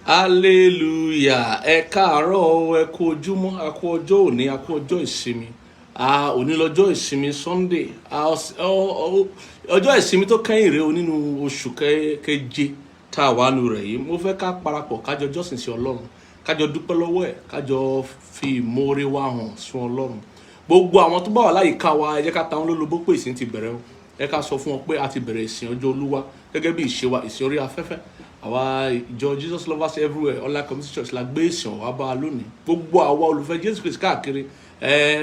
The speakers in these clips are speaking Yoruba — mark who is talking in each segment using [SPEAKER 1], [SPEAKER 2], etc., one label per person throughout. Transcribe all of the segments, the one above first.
[SPEAKER 1] Hallelujah. Ẹ káàárọ̀, ẹ kú ojúmọ́, a kú ọjọ́ òní, a kú ọjọ́ ìsinmi. Òní lọ́jọ́ ìsinmi Sunday. Ọjọ́ ìsinmi tó kẹ́yìn rèé nínú oṣù keje tá a wà nù rẹ̀ yìí. Mo fẹ́ ká parapọ̀ kájọ jọ́sìn sí Ọlọ́run, kájọ dúpẹ́ lọ́wọ́ ẹ̀, kájọ fi ìmoore wa hàn sí Ọlọ́run. Gbogbo àwọn tó bá wà láyìíká wa, ẹ jẹ́ ká ta wọ́n lólobó pé ìsìn ti bẹ̀rẹ̀ o. Ẹ ká sọ fún wọn pé a ti bẹ̀rẹ̀ ìsìn ọjọ́ Olúwa gẹ́gẹ́ bí ìṣe wa, ìsìn orí afẹ́fẹ́. Àwa ìjọ Jesus Lovers Everywhere Online Community Church la gbé ìsìn wa bá lónìí. Gbogbo àwa olùfẹ́ Jésù Kristi káàkiri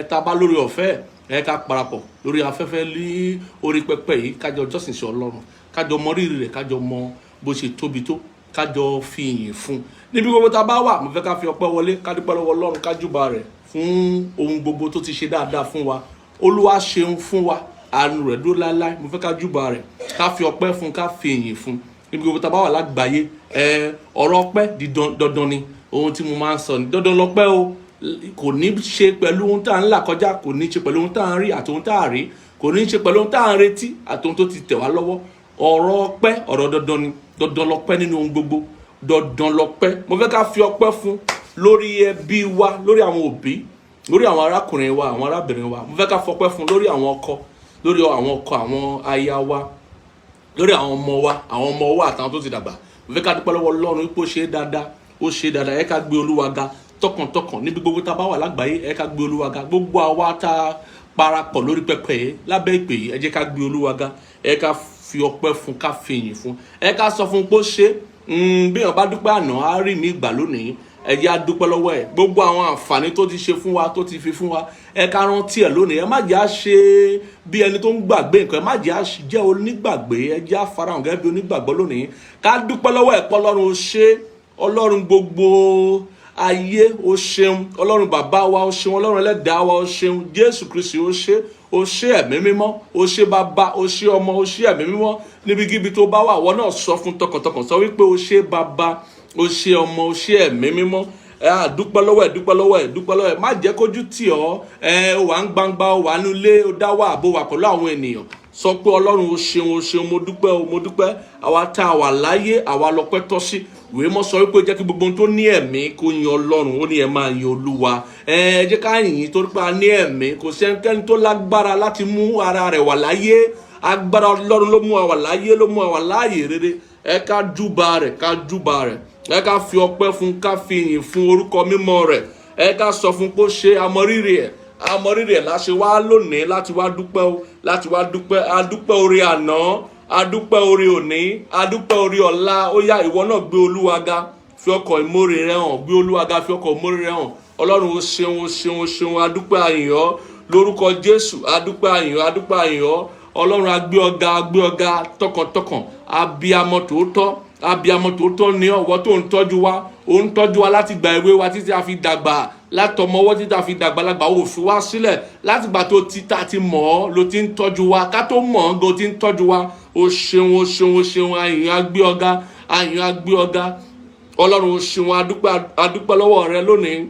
[SPEAKER 1] tá a bá lórí ọ̀fẹ́ ẹ ká parapọ̀ lórí afẹ́fẹ́ ní orí pẹpẹ yìí, kájọ jọ́sìn sí Ọlọ́run, kájọ mọ rírì rẹ̀, kájọ mọ bó ṣe tóbi tó, kájọ fi ìyìn fún. Níbi gbogbo tá a bá wà, mo fẹ́ ká fi ọpẹ́ wọlé, ká dúpẹ́ lọ́wọ́ Ọlọ́run, ká júbà rẹ̀ fún ohun gbogbo tó ti ṣe dáadáa fún wa. Olúwa ṣeun fún wa, àánú rẹ̀ dúró láéláé. Mo fẹ́ ká júbà rẹ̀, ká fi ọpẹ́ fún, ká fi ìyìn fún. Níbi gbogbo tá a bá wà lágbàáyé, ọ̀rọ̀ ọpẹ́ di dandan ni. Ohun tí mo máa ń sọ ni dandan lọ́pẹ́ o. Kò ní ṣe pẹ̀lú ohun tá à ń là kọjá, kò ní ṣe pẹ̀lú ohun tá à ń rí àti ohun tá à rí, kò ní ṣe pẹ̀lú ohun tá à ń retí àti ohun tó ti tẹ̀ wá lọ́wọ́. Ọ̀rọ̀ ọpẹ́, ọ̀rọ̀ dandan ni, dandan lọ́pẹ́ nínú ohun gbogbo, dandan lọ́pẹ́. Mo fẹ́ ká fi ọpẹ́ fún lórí ẹbí wa, lórí àwọn òbí, lórí àwọn arákùnrin wa, àwọn arábìnrin wa. Mo fẹ́ ká fọpẹ́ fún lórí àwọn ọkọ, àwọn aya wa, lórí àwọn ọmọ wa àtàwọn tó ti dàgbà. Mo fẹ́ ká dúpẹ́ lọ́wọ́ Ọlọ́run pé ó ṣe dáadáa, ẹ ká gbé Olúwa ga tọkàntọkàn níbi gbogbo tá a bá wà lágbàáyé, ẹ ká gbé Olúwa ga. Gbogbo àwa tá a parapọ̀ lórí pẹpẹ yìí lábẹ́ ìpè yìí, ẹ jẹ́ ká gbé Olúwa ga, ẹ ká fi ọpẹ́ fún, ká fi ìyìn fún, ẹ ká sọ fún pé ó ṣe. Bí èèyàn bá dúpẹ́ àná á rí mi ìgbà lónìí, ẹ jẹ́ á dúpẹ́ lọ́wọ́ ẹ̀. Gbogbo àwọn àǹfààní tó ti ṣe fún wa, tó ti fi fún wa, ẹ ká rántí ẹ̀ lónìí. Ẹ má jẹ́ á ṣe bí ẹni tó ń gbàgbé nǹkan, ẹ má jẹ́ á jẹ́ onígbàgbé, ẹ jẹ́ á farahàn gẹ́gẹ́ bí onígbàgbọ́ lónìí. Ká dúpẹ́ lọ́wọ́ ẹ̀ pé Ọlọ́run ó ṣe, Ọlọ́run gbogbo ayé ó ṣeun, Ọlọ́run bàbá wa ó ṣeun, Ọlọ́run ẹlẹ́dàá wa ó ṣeun, Jésù Kristi ó ṣe ẹ̀mí mímọ́, ó ṣe bàbá, ó ṣe ọmọ, ó ṣe ẹ̀mí mímọ́. Níbikíbi tó bá wà, wọ́n náà sọ fún tọkàntọkàn, sọ wípé ó ṣe bàbá, ó ṣe ọmọ, ó ṣe ẹ̀mí mímọ́. Dúpẹ́ lọ́wọ́ ẹ̀, má jẹ́ kójú tì ọ́. Ó wà ń gbangba, ó wà nílé, ó dá wà bó wà pẹ̀lú àwọn ènìyàn. Sọ pé Ọlọ́run ó ṣeun, mo dúpẹ́. Àwa tá a wà láyé, àwa lọ́pẹ́ tọ́ sí. Ìwé mọ́ sọ wípé jẹ́ kí gbogbo ohun tó ní ẹ̀mí kó yin Ọlọ́run, ó ní ẹ máa yin Olúwa. Ẹ jẹ́ ká yìn torí pé a ní ẹ̀mí. Kò sí ẹnikẹ́ni tó lágbára láti mú ara rẹ̀ wà láyé. Agbára Ọlọ́run ló mú wa wà láyé, ló mú wa wà láàyè rere. Ẹ ká júbà rẹ̀, ẹ ká fi ọpẹ́ fún, ká fi ìyìn fún orúkọ mímọ́ rẹ̀. Ẹ ká sọ fún pé ó ṣe, àmọrírì ẹ̀ la ṣe wá lónìí láti wá dúpẹ́ o, láti wá dúpẹ́. A dúpẹ́ orí àná, a dúpẹ́ orí òní, a dúpẹ́ orí ọ̀la. Ó yá, ìwọ náà gbé Olúwa ga, fi ọkàn ìmoore rẹ hàn, gbé Olúwa ga, fi ọkàn ìmoore rẹ hàn. Ọlọ́run ó ṣeun, a dúpẹ́ àyìn ọ́ lórúkọ Jésù, a dúpẹ́ àyìn ọ́. Ọlọ́run a gbé ọ̀gá tọkàntọkàn, abiyamọ tòótọ́ ni ọ̀wọ́ tó ń tọ́jú wa, ó ń tọ́jú wa láti gba èwe wa títí a fi dàgbà, látọmọwọ́ títí a fi dàgbàlagbà, ó fi wá sílẹ̀ láti gbà tó ti mọ̀ ọ́ ló ti ń tọ́jú wa, ká tó mọ̀ ọ́ gan ti ń tọ́jú wa. Ó ṣeun, àyìn á gbé ọ̀gá. Ọlọ́run ó ṣeun, a dúpẹ́ lọ́wọ́ rẹ lónìí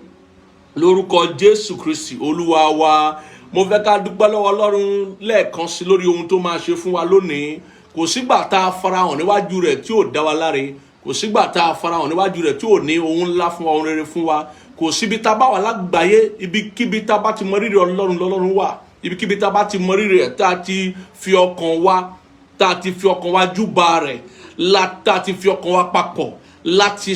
[SPEAKER 1] lórúkọ Jésù Kristi Olúwa wa. Mo fẹ́ ká dúpẹ́ lọ́wọ́ Ọlọ́run lẹ́ẹ̀kan sí lórí ohun tó máa ṣe fún wa lónìí. Kò sígbà tá a farahàn níwájú rẹ̀ tí ò dá wa láre, kò sígbà tá a farahàn níwájú rẹ̀ tí ò ní ohun ńlá fún wa, ohun rere fún wa. Kò síbi tá a bá wà lágbàáyé, ibikíbi tá a bá ti mọ rírì Ọlọ́run lọ́lọ́run wà, ibikíbi tá a bá ti mọ rírì rẹ̀, tá a ti fi ọkàn wa júbà rẹ̀, tá a ti fi ọkàn wa papọ̀ láti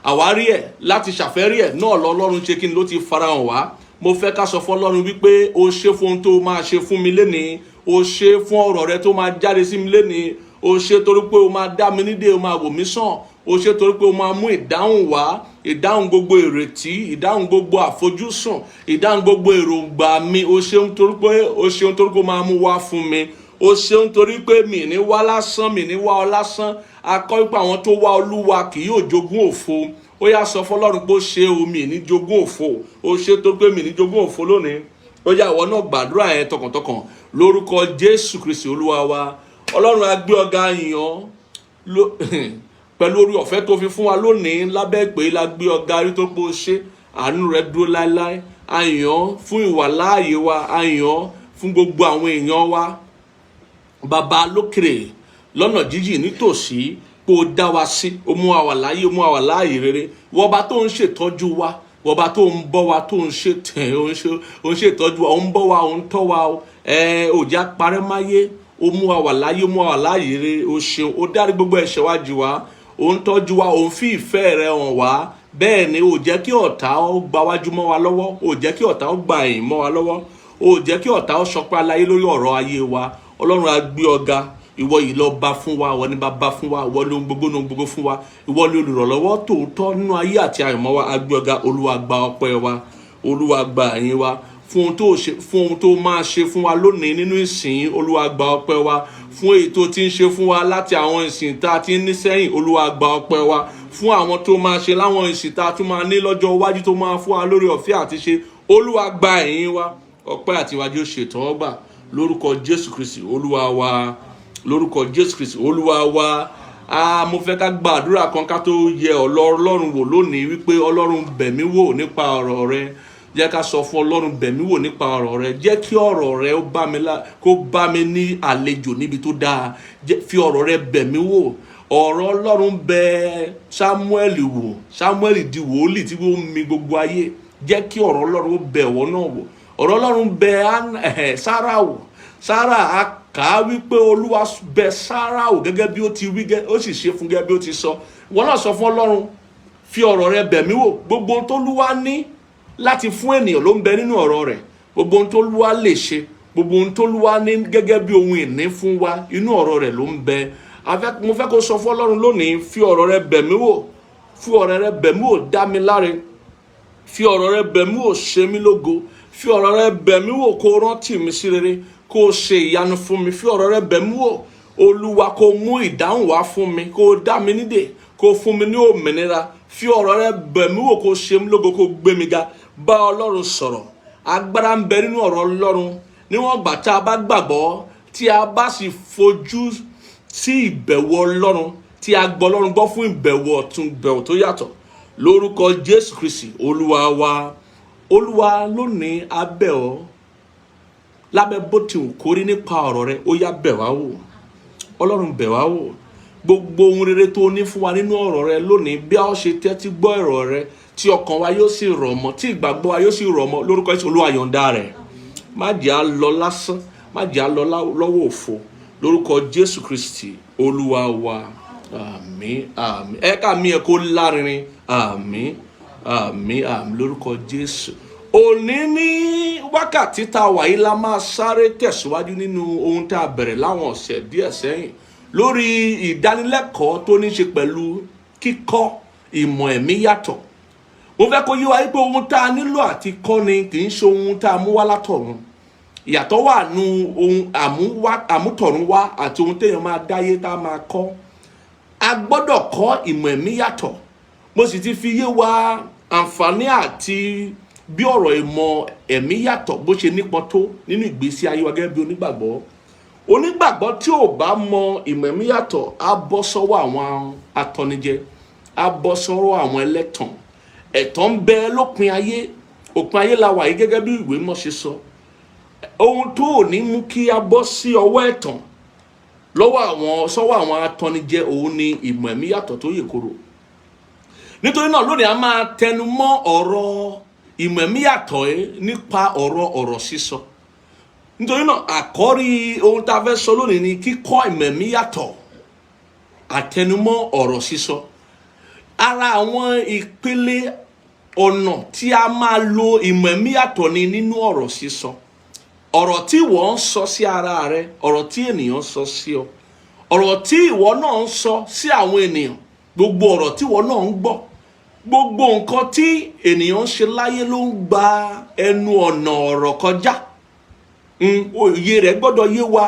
[SPEAKER 1] àwárí ẹ̀, láti ṣàfẹ́rí ẹ̀ náà lọ́lọ́run ṣe kí ni ló ti farahàn wá. Mo fẹ́ ká sọ fún Ọlọ́run wípé ó ṣe fún ohun tó máa ṣe fún mi lénìí, ó ṣe fún ọ̀rọ̀ rẹ tó máa jáde sí mi lénìí, ó ṣe torí pé ó máa dá mi nídè, ó máa wò mí sàn, ó ṣe torí pé ó máa mú ìdáhùn wá, ìdáhùn gbogbo ìrètí, ìdáhùn gbogbo àfojúsùn, ìdáhùn gbogbo èròǹgbà mi. Ó ṣeun torí pé ó máa mú wá fún mi. Ó ṣeun torí pé mi ní wá lásán, mi ní wá ọ lásán. A kọ́ wípé àwọn tó wá Olúwa kì yóò jogún òfo. Ó yá, sọ fọ́lọ́run pé ó ṣe omi ní jogún òfo, ó ṣe tó pé mi ní jogún òfo lónìí. Ó yá, ìwọ náà gbàdúrà yẹn tọkàntọkàn lórúkọ Jésù Kristi Olúwa wa. Ọlọ́run a gbé ọ̀gá yìn pẹ̀lú orí ọ̀fẹ́ tó fi fún wa lónìí lábẹ́ ìpè, la gbé ọ̀gá rí tó pé ó ṣe, àánú rẹ̀ dúró láéláé. A yìn ọ́ fún ìwà láàyè wa, a yìn ọ́ fún gbogbo àwọn èèyàn wa. Bàbá lókèrè lọ́nà jíjìn nítòsí, kó o dá wa sí, o mú wa wà láyé, o mú wa wà láàyè rere. Ìwọ ọba tó ń ṣètọ́jú wa, ìwọ ọba tó ń bọ́ wa, tó ń ṣètọ́jú wa, ó ń bọ́ wa, ó ń tọ́ wa, ó jẹ́ á parẹ́ máyé, ó mú wa wà láyé, ó mú wa wà láàyè rere. O ṣeun, ó dárí gbogbo ẹ̀ṣẹ̀ wa jì wá, ó ń tọ́jú wa, ó ń fi ìfẹ́ rẹ̀ hàn wá. Bẹ́ẹ̀ ni ó jẹ́ kí ọ̀tá ó gba wájú mọ́ wa lọ́wọ́, ó jẹ́ kí ọ̀tá ó gba ẹ̀yìn mọ́ wa lọ́wọ́, ó jẹ́ kí ọ̀tá ó ṣọpá láyé lórí ọ̀rọ̀ ayé wa. Ọlọ́run á gbé ọ̀gá, ìwọ yìí lọ bá fún wa, ìwọ ni bàbá fún wa, ìwọ ló ń gbogbo fún wa, ìwọ ni olùrànlọ́wọ́ tòótọ́ nínú ayé àti àìmọ́ wa. Á gbé ọ̀gá. Olúwa gba ọpẹ́ wa, Olúwa gba ẹ̀yìn wa fún ohun tó máa ṣe fún wa lónìí nínú ìsìn. Olúwa gba ọpẹ́ wa fún èyí tó ti ń ṣe fún wa láti àwọn ìsìn tá a ti ń ní sẹ́yìn. Olúwa gba ọpẹ́ wa fún àwọn tó máa ṣe láwọn ìsìn tá a tún máa ní lọ́jọ́ iwájú tó máa fún wa lórí ọ̀fẹ́ àti ṣe. Olúwa gba ẹ̀yìn wa, ọpẹ́ àti ìwájú ṣètọ́gbà lórúkọ Jésù Kristi Olúwa wa, lórúkọ Jésù Kristi Olúwa wa. Mo fẹ́ ká gba àdúrà kan ká tó yẹ Ọlọ́run wò lónìí, wípé Ọlọ́run bẹ̀ mí wò nípa ọ̀rọ̀ rẹ. Jẹ́ ká sọ fún Ọlọ́run, bẹ̀ mí wò nípa ọ̀rọ̀ rẹ. Jẹ́ kí ọ̀rọ̀ rẹ kó bá mi ní àlejò níbi tó dáa. Fi ọ̀rọ̀ rẹ bẹ̀ mí wò. Ọ̀rọ̀ Ọlọ́run bẹ̀ Sámúẹ́lì wò. Sámúẹ́lì di wòlíì tí ó mì gbogbo ayé. Jẹ́ kí ọ̀rọ̀ Ọlọ́run ó bẹ̀ wọ́n náà wò. Ọ̀rọ̀ Ọlọ́run bẹ̀ Sárà wò. Sárà á kà á wípé Olúwa bẹ̀ Sárà wò gẹ́gẹ́ bí ó ti wí, ó sì ṣe fún gẹ́gẹ́ bí ó ti sọ. Wọ́n náà sọ fún Ọlọ́run, fi ọ̀rọ̀ rẹ bẹ̀ mí wò. Gbogbo ohun tó Olúwa ní láti fún ènìyàn ló ń bẹ nínú ọ̀rọ̀ rẹ̀. Gbogbo ohun tó Olúwa lè ṣe, gbogbo ohun tó Olúwa ní gẹ́gẹ́ bí ohun ìní fún wa, inú ọ̀rọ̀ rẹ̀ ló ń bẹ. Mo fẹ́ kó sọ fún Ọlọ́run lónìí, fi ọ̀rọ̀ rẹ bẹ̀ mí wò, fi ọ̀rọ̀ rẹ bẹ̀ mí wò, dá mi láre. Fi ọ̀rọ̀ rẹ bẹ̀ mí wò, ṣe mí lógo. Fi ọ̀rọ̀ rẹ bẹ̀ mí wò, kó rántí mi sí rere, kó ṣe ìyanu fún mi. Fi ọ̀rọ̀ rẹ bẹ̀ mí wò, Olúwa, kó mú ìdáhùn wá fún mi, kó dá mi nídè, kó fún mi ní òmìnira. Fi ọ̀rọ̀ rẹ bẹ̀ mí wò, kó ṣe mí lógo, kó gbé mi ga. Bá Ọlọ́run sọ̀rọ̀. Agbára ń bẹ nínú ọ̀rọ̀ Ọlọ́run. Níwọ̀n ìgbà tá a bá gbàgbọ́, tí a bá sì fojú sí ìbẹ̀wò Ọlọ́run, tí a gbọ́ Ọlọ́run gbọ́ fún ìbẹ̀wò ọ̀tun, ìbẹ̀wò tó yàtọ̀. Lórúkọ Jésù Kristi Olúwa wa. Olúwa, lónìí a bẹ̀ ọ́ lábẹ́ bó ti wù kórí nípa ọ̀rọ̀ rẹ, ó yá bẹ̀ wá wò. Ọlọ́run bẹ̀ wá wò. Gbogbo ohun rere tó ní fún wa nínú ọ̀rọ̀ rẹ lónìí, bí a ó ṣe tẹ́tí gbọ́ ọ̀rọ̀ rẹ, tí ọkàn wa yóò sì rọ̀ mọ́, tí ìgbàgbọ́ wa yóò sì rọ̀ mọ́. Lórúkọ Jésù, Olúwa yọ̀ǹda rẹ̀. Má jẹ́ á lọ lásán, má jẹ́ á lọ lọ́wọ́ òfo. Lórúkọ Jésù Kristi Olúwa wa. Àmín, àmín. Ẹ̀ka mi ẹ̀ kó lárinrin. Àmín, àmín, àmín. Lórúkọ Jésù. Òní ní wákàtí tá a wà yìí la máa sáré tẹ̀síwájú nínú ohun tá a bẹ̀rẹ̀ láwọn ọ̀sẹ̀ díẹ̀ sẹ́yìn lórí ìdánilẹ́kọ̀ọ́ tó ní ṣe pẹ̀lú kíkọ́ ìmọ̀ ẹ̀mí yàtọ̀. Mo fẹ́ kó yé wa wípé ohun tá a nílò àti kọ́ ni kì í ṣe ohun tá a mú wá látọ̀run. Ìyàtọ̀ wà nù ohun àmútọ̀run wá àti ohun téèyàn máa dáyé tá a máa kọ́. A gbọ́dọ̀ kọ́ ìmọ̀ ẹ̀mí yàtọ̀. Mo sì ti fi yé wa àǹfààní àti bí ọ̀rọ̀ ìmọ̀ ẹ̀mí yàtọ̀ bó ṣe nípọn tó nínú ìgbésí ayé wa gẹ́gẹ́ bí onígbàgbọ́. Onígbàgbọ́ tí ò bá mọ ìmọ̀ ẹ̀mí yàtọ̀ á bọ́ sọ́wọ́ àwọn atọ́nijẹ, á bọ́ sọ́wọ́ àwọn ẹlẹ́tàn. Ẹ̀tàn ń bẹ lópin ayé, òpin ayé la wà yìí gẹ́gẹ́ bí ìwé mọ́ ṣe sọ. Ohun tó ò ní mú kí a bọ́ sí ọwọ́ ẹ̀tàn sọ́wọ́ àwọn atọ́nijẹ, òun ni ìmọ̀ ẹ̀mí yàtọ̀ tó yè koro. Nítorí náà lónìí a máa tẹnu mọ́ ọ̀rọ̀ ìmọ̀ ẹ̀mí yàtọ̀ nípa ọ̀rọ̀ sísọ. Nítorí náà àkọ́rí ohun tá a fẹ́ sọ lónìí ni kíkọ́ ìmọ̀ ẹ̀mí yàtọ̀, àtẹnumọ́ ọ̀rọ̀ sísọ. Ara àwọn ìpele ọ̀nà tí a máa lo ìmọ̀ ẹ̀mí yàtọ̀ ni nínú ọ̀rọ̀ sísọ. Ọ̀rọ̀ tí ìwọ ń sọ sí ara rẹ, ọ̀rọ̀ tí ènìyàn sọ sí ọ, ọ̀rọ̀ tí ìwọ náà ń sọ sí àwọn ènìyàn, gbogbo ọ̀rọ̀ tí ìwọ náà ń gbọ́, gbogbo nǹkan tí ènìyàn ń ṣe láyé ló ń gba ẹnu ọ̀nà ọ̀rọ̀ kọjá. Òye rẹ̀ gbọ́dọ̀ yé wa.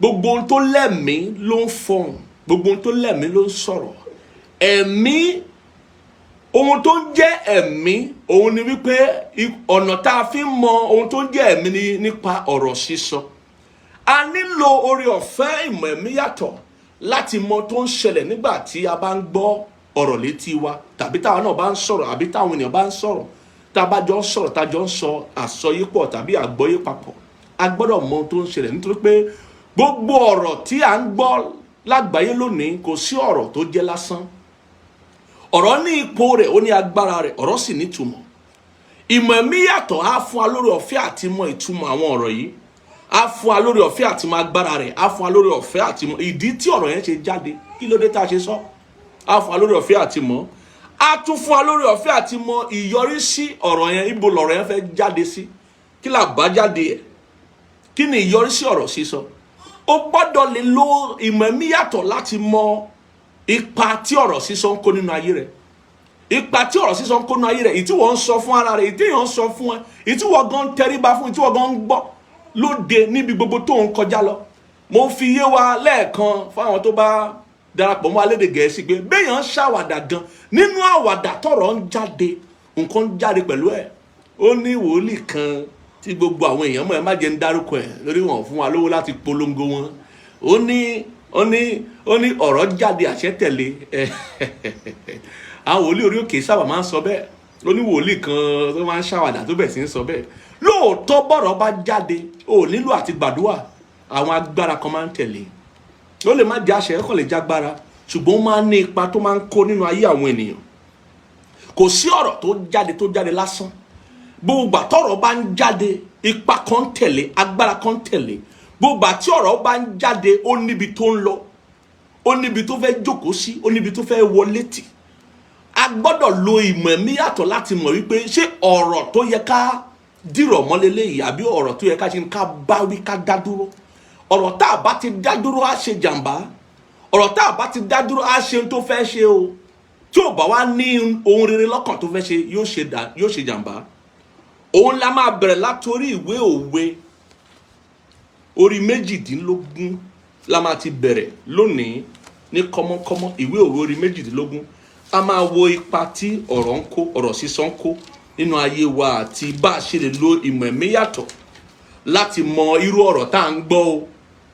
[SPEAKER 1] Gbogbo ohun tó lẹ́mìí ló ń fọhùn, gbogbo ohun tó lẹ́mìí ló ń sọ̀rọ̀. Ẹ̀mí, ohun tó ń jẹ́ ẹ̀mí, òun ni wípé ọ̀nà tá a fi ń mọ ohun tó ń jẹ́ ẹ̀mí ni nípa ọ̀rọ̀ sísọ. A nílò oore ọ̀fẹ́ ìmọ̀ ẹ̀mí yàtọ̀ láti mọ tó ń ṣẹlẹ̀ nígbà tí a bá ń gbọ́ ọ̀rọ̀ létí wa, tàbí táwọn náà bá ń sọ̀rọ̀, àbí táwọn ènìyàn bá ń sọ̀rọ̀, tá a bá jọ ń sọ̀rọ̀, tá a jọ ń sọ àsọyépọ̀ tàbí àgbọ́yé papọ̀. A gbọ́dọ̀ mọ ohun tó ń ṣẹlẹ̀, nítorí pé gbogbo ọ̀rọ̀ tí à ń gbọ́ lágbàáyé lónìí kò sí ọ̀rọ̀ tó jẹ́ lásán. Ọ̀rọ̀ ní ipò rẹ̀, ó ní agbára rẹ̀, ọ̀rọ̀ sì ní ìtumọ̀. Ìmọ̀ ẹ̀mí yàtọ̀ á fún wa lórí ọ̀fẹ́ àti mọ ìtumọ̀ àwọn ọ̀rọ̀ yìí. Á fún wa lórí ọ̀fẹ́ àti mọ agbára rẹ̀, á fún wa lórí ọ̀fẹ́ àti mọ ìdí tí ọ̀rọ̀ yẹn ṣe jáde, kí ló dé tá a ṣe sọ. Á fún wa lórí ọ̀fẹ́ àti mọ. Á tún fún wa lórí ọ̀fẹ́ àti mọ ìyọrísí ọ̀rọ̀ yẹn, ibo lọ̀rọ̀ yẹn fẹ́ jáde sí. Kí là bá jáde ẹ̀? Kí ni ìyọrísí ọ̀rọ̀ sísọ? Ó gbọ́dọ̀ lè lo ìmọ̀ ẹ̀mí yàtọ̀ láti mọ ipa tí ọ̀rọ̀ sísọ ń kó nínú ayé rẹ̀. Ipa tí ọ̀rọ̀ sísọ ń kó nínú ayé rẹ̀, ìtí wọ́n ń sọ fún ara rẹ̀, ìtí wọ́n ń sọ fún ẹ, ìtí wọ́n gan ń tẹríba fún, ìtí wọ́n gan ń gbọ́ lóde níbi gbogbo tó ń kọjá lọ. Mo fi yé wa lẹ́ẹ̀kan fáwọn tó bá darapọ̀ mọ́ alédè Gẹ̀ẹ́sì pé béèyàn ṣàwàdà gan, nínú àwàdà tọ̀rọ̀ ń jáde, nǹkan ń jáde pẹ̀lú ẹ̀. Ó ní wòlíì kan tí gbogbo àwọn èèyàn mọ̀, ẹ má jẹ́ ń dárúkọ ẹ̀ lórí wọn fún wa lówó láti polongo wọn. Ó ní ọ̀rọ̀ jáde àṣẹ tẹ̀lé. Àwọn wòlíì orí òkè sábà máa ń sọ bẹ́ẹ̀. Ó ní wòlíì kan tó máa ń ṣàwàdà tó bẹ̀ sí ń sọ bẹ́ẹ̀. Lóòótọ́ bọ́rọ̀ bá jáde, ó nílò àti gbàdúrà, àwọn agbára kan máa ń tẹ̀lé. Ó lè má jẹ́ àṣẹ, ó kàn lè jágbára, ṣùgbọ́n ó máa ń ní ipa tó máa ń kó nínú ayé àwọn ènìyàn. Kò sí ọ̀rọ̀ tó jáde lásán. Gbogbo àtọ̀rọ̀ bá ń jáde, ipa kan tẹ̀lé, agbára kan tẹ̀lé. Gbogbo àti ọ̀rọ̀ bá ń jáde, ó níbi tó ń lọ, ó níbi tó fẹ́ jókòó sí, ó níbi tó fẹ́ wọlé tì. A gbọ́dọ̀ lo ìmọ̀ ẹ̀mí yàtọ̀ láti mọ̀ wípé ṣé ọ̀rọ̀ tó yẹ ká dìrọ̀ mọ́lélé yìí àbí ọ̀rọ̀ tó yẹ ká ṣe ká bá wí ká dá dúró. Ọ̀rọ̀ tá a bá ti dá dúró á ṣe jàǹbá. Ọ̀rọ̀ tá a bá ti dá dúró á ṣe tó fẹ́ ṣe o. Tí ò bá wá ní ohun rere lọ́kàn tó fẹ́ ṣe, yóò ṣe jàǹbá. Òun la máa bẹ̀rẹ̀ látorí ìwé òwe orí 18 la máa ti bẹ̀rẹ̀ lónìí ní kọ́mọ́kọ́mọ́. Ìwé òwe orí 18 a máa wo ipa tí ọ̀rọ̀ sísọ ń kó nínú ayé wa àti bá a ṣe lè lo ìmọ̀ ẹ̀mí yàtọ̀ láti mọ irú ọ̀rọ̀ tá à ń gbọ́ o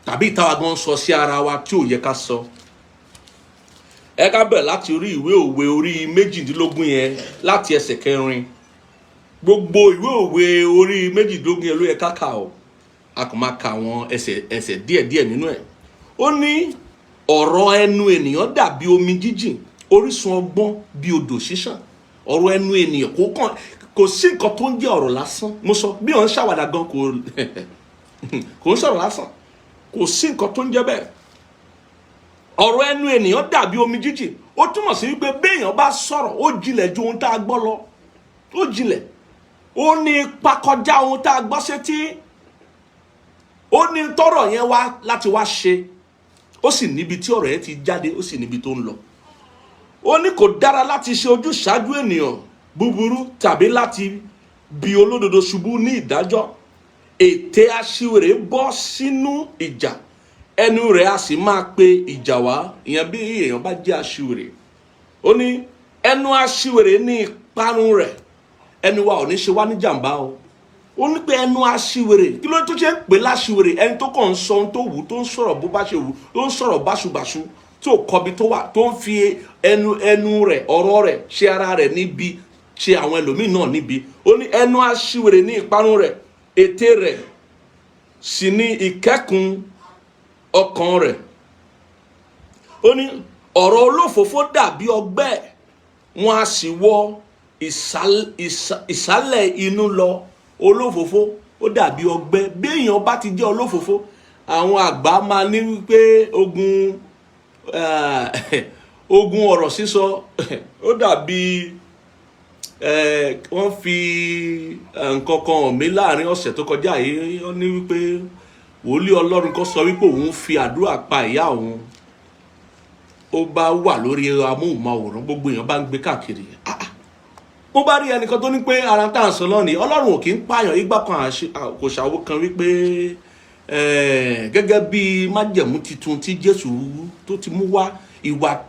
[SPEAKER 1] tàbí ìtawà gan sọ sí ara wa tí ò yẹ ká sọ. Ẹ ká bẹ̀rẹ̀ láti orí ìwé òwe orí 18 yẹn láti ẹsẹ̀ 4. Gbogbo ìwé òwe orí 18 yẹn ló yẹ ká kà o. A kò máa ka àwọn ẹsẹ̀ díẹ̀díẹ̀ nínú ẹ̀. Ó ní ọ̀rọ̀ ẹnu ènìyàn dàbí omi jíjìn, orísun ọgbọ́n bí odò ṣíṣàn. Ọ̀rọ̀ ẹnu ènìyàn kò sí nǹkan tó ń jẹ́ ọ̀rọ̀ lásán. Mo sọ bí wọ́n ń ṣàwàdà gan kò ń sọ̀rọ̀ lásán. Kò sí nǹkan tó ń jẹ́ bẹ́ẹ̀. Ọ̀rọ̀ ẹnu ènìyàn dàbí omi jíjìn. Ó túmọ̀ sí wípé béèyàn bá sọ̀rọ̀, ó jinlẹ̀ ju ohun tá a gbọ́ lọ. Ó jinlẹ̀. Ó ní ipa kọjá ohun tá a gbọ́ sétí. Ó ní tọ́rọ̀ yẹn wá láti wá ṣe. Ó sì níbi tí ọ̀rọ̀ yẹn ti jáde, ó sì níbi tó ń lọ. Ó ní kò dára láti ṣe ojúṣàájú ènìyàn búburú tàbí láti bi olódodo ṣubú ní ìdájọ́. Ètè aṣiwèrè bọ́ sínú ìjà, ẹnu rẹ̀ a sì máa pe ìjà wá. Ìyẹn bí èèyàn bá jẹ́ aṣiwèrè. Ó ní ẹnu aṣiwèrè ní ìparun rẹ̀, ẹnu wa ò ní ṣe wá ní jàǹbá o. Ó ní pé ẹnu aṣiwèrè, kí ló tó ṣe ń pè láṣiwèrè? Ẹni tó kàn ń sọ ohun tó wù, tó ń sọ̀rọ̀ bó bá ṣe wù, tó ń sọ̀rọ̀ báṣubàṣu, tí ò kọbi tó wà, tó ń fi ẹnu rẹ̀, ọ̀rọ̀ rẹ̀ ṣe ara rẹ̀ níbi, ṣe àwọn ẹlòmíì náà níbi. Ó ní ẹnu aṣiwèrè ní ìparun rẹ̀, ètè rẹ̀ sì ní ìkẹ́kùn ọkàn rẹ̀. Ó ní ọ̀rọ̀ olófòfó dàbí ọgbẹ́, wọn a sì wọ ìsàlẹ̀ inú lọ. Olófòfó ó dàbí ọgbẹ́. Bí èèyàn bá ti jẹ́ olófòfó, àwọn àgbà máa ní wípé ogun ọ̀rọ̀ sísọ ó dàbí wọ́n fi nǹkan kan hàn mí láàrin ọ̀sẹ̀ tó kọjá yìí. Ó ní wípé wòlíì Ọlọ́run kan sọ wípé òun fi àdúrà pa ìyá òun. Ó bá wà lórí amóhùnmáwòrán, gbogbo èèyàn bá ń gbé káàkiri. Mo bá rí ẹnìkan tó ní pé ara tá à ń sọ lọ́nìí, Ọlọ́run ò kí ń pààyàn. Ìgbà kan kò ṣàwó kan wípé gẹ́gẹ́ bí májẹ̀mú titun tí Jésù tó ti mú wá, ìwà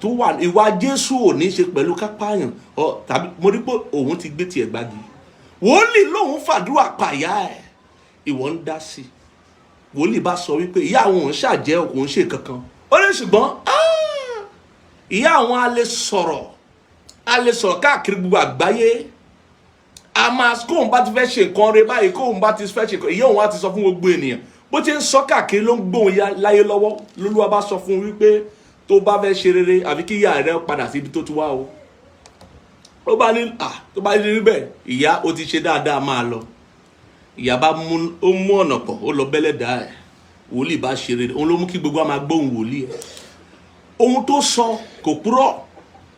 [SPEAKER 1] Jésù ò ní ṣe pẹ̀lú ká pààyàn. Tàbí mo rí pé òun ti gbé tiẹ̀ gbági. Wòlíì lòun fàdúrà pa ìyá ẹ̀, ìwọ ń dá sí. Wòlíì bá sọ wípé ìyá àwọn òun ṣàjẹ́ òun ṣe kankan. Ó ní ṣùgbọ́n ìyá àwọn a lè sọ̀rọ̀ káàkiri gbogbo àgbáyé. A máa kóun bá ti fẹ́ ṣe nǹkan rẹ báyìí, kóun bá ti fẹ́ ṣe nǹkan, ìyá òun á ti sọ fún gbogbo ènìyàn. bó ti ń sọ káàkiri ló ń gbóhùn láyé lọ́wọ́ lólúwa bá sọ fún wípé tó bá fẹ́ ṣe rere àbí kí ìyá rẹ padà sí ibi tó ti wá o. Ó bá ní tó bá rí bẹ́ẹ̀ ìyá ó ti ṣe dáadáa máa lọ. Ìyá bá mú ọ̀nà pọ̀ ó lọ bẹ́lẹ̀ dá ẹ̀ wòlíì bá ṣe rere òun ló mú kí gbogbo wa máa gbóhùn wòlíì ẹ̀. Ohun tó sọ kò purọ́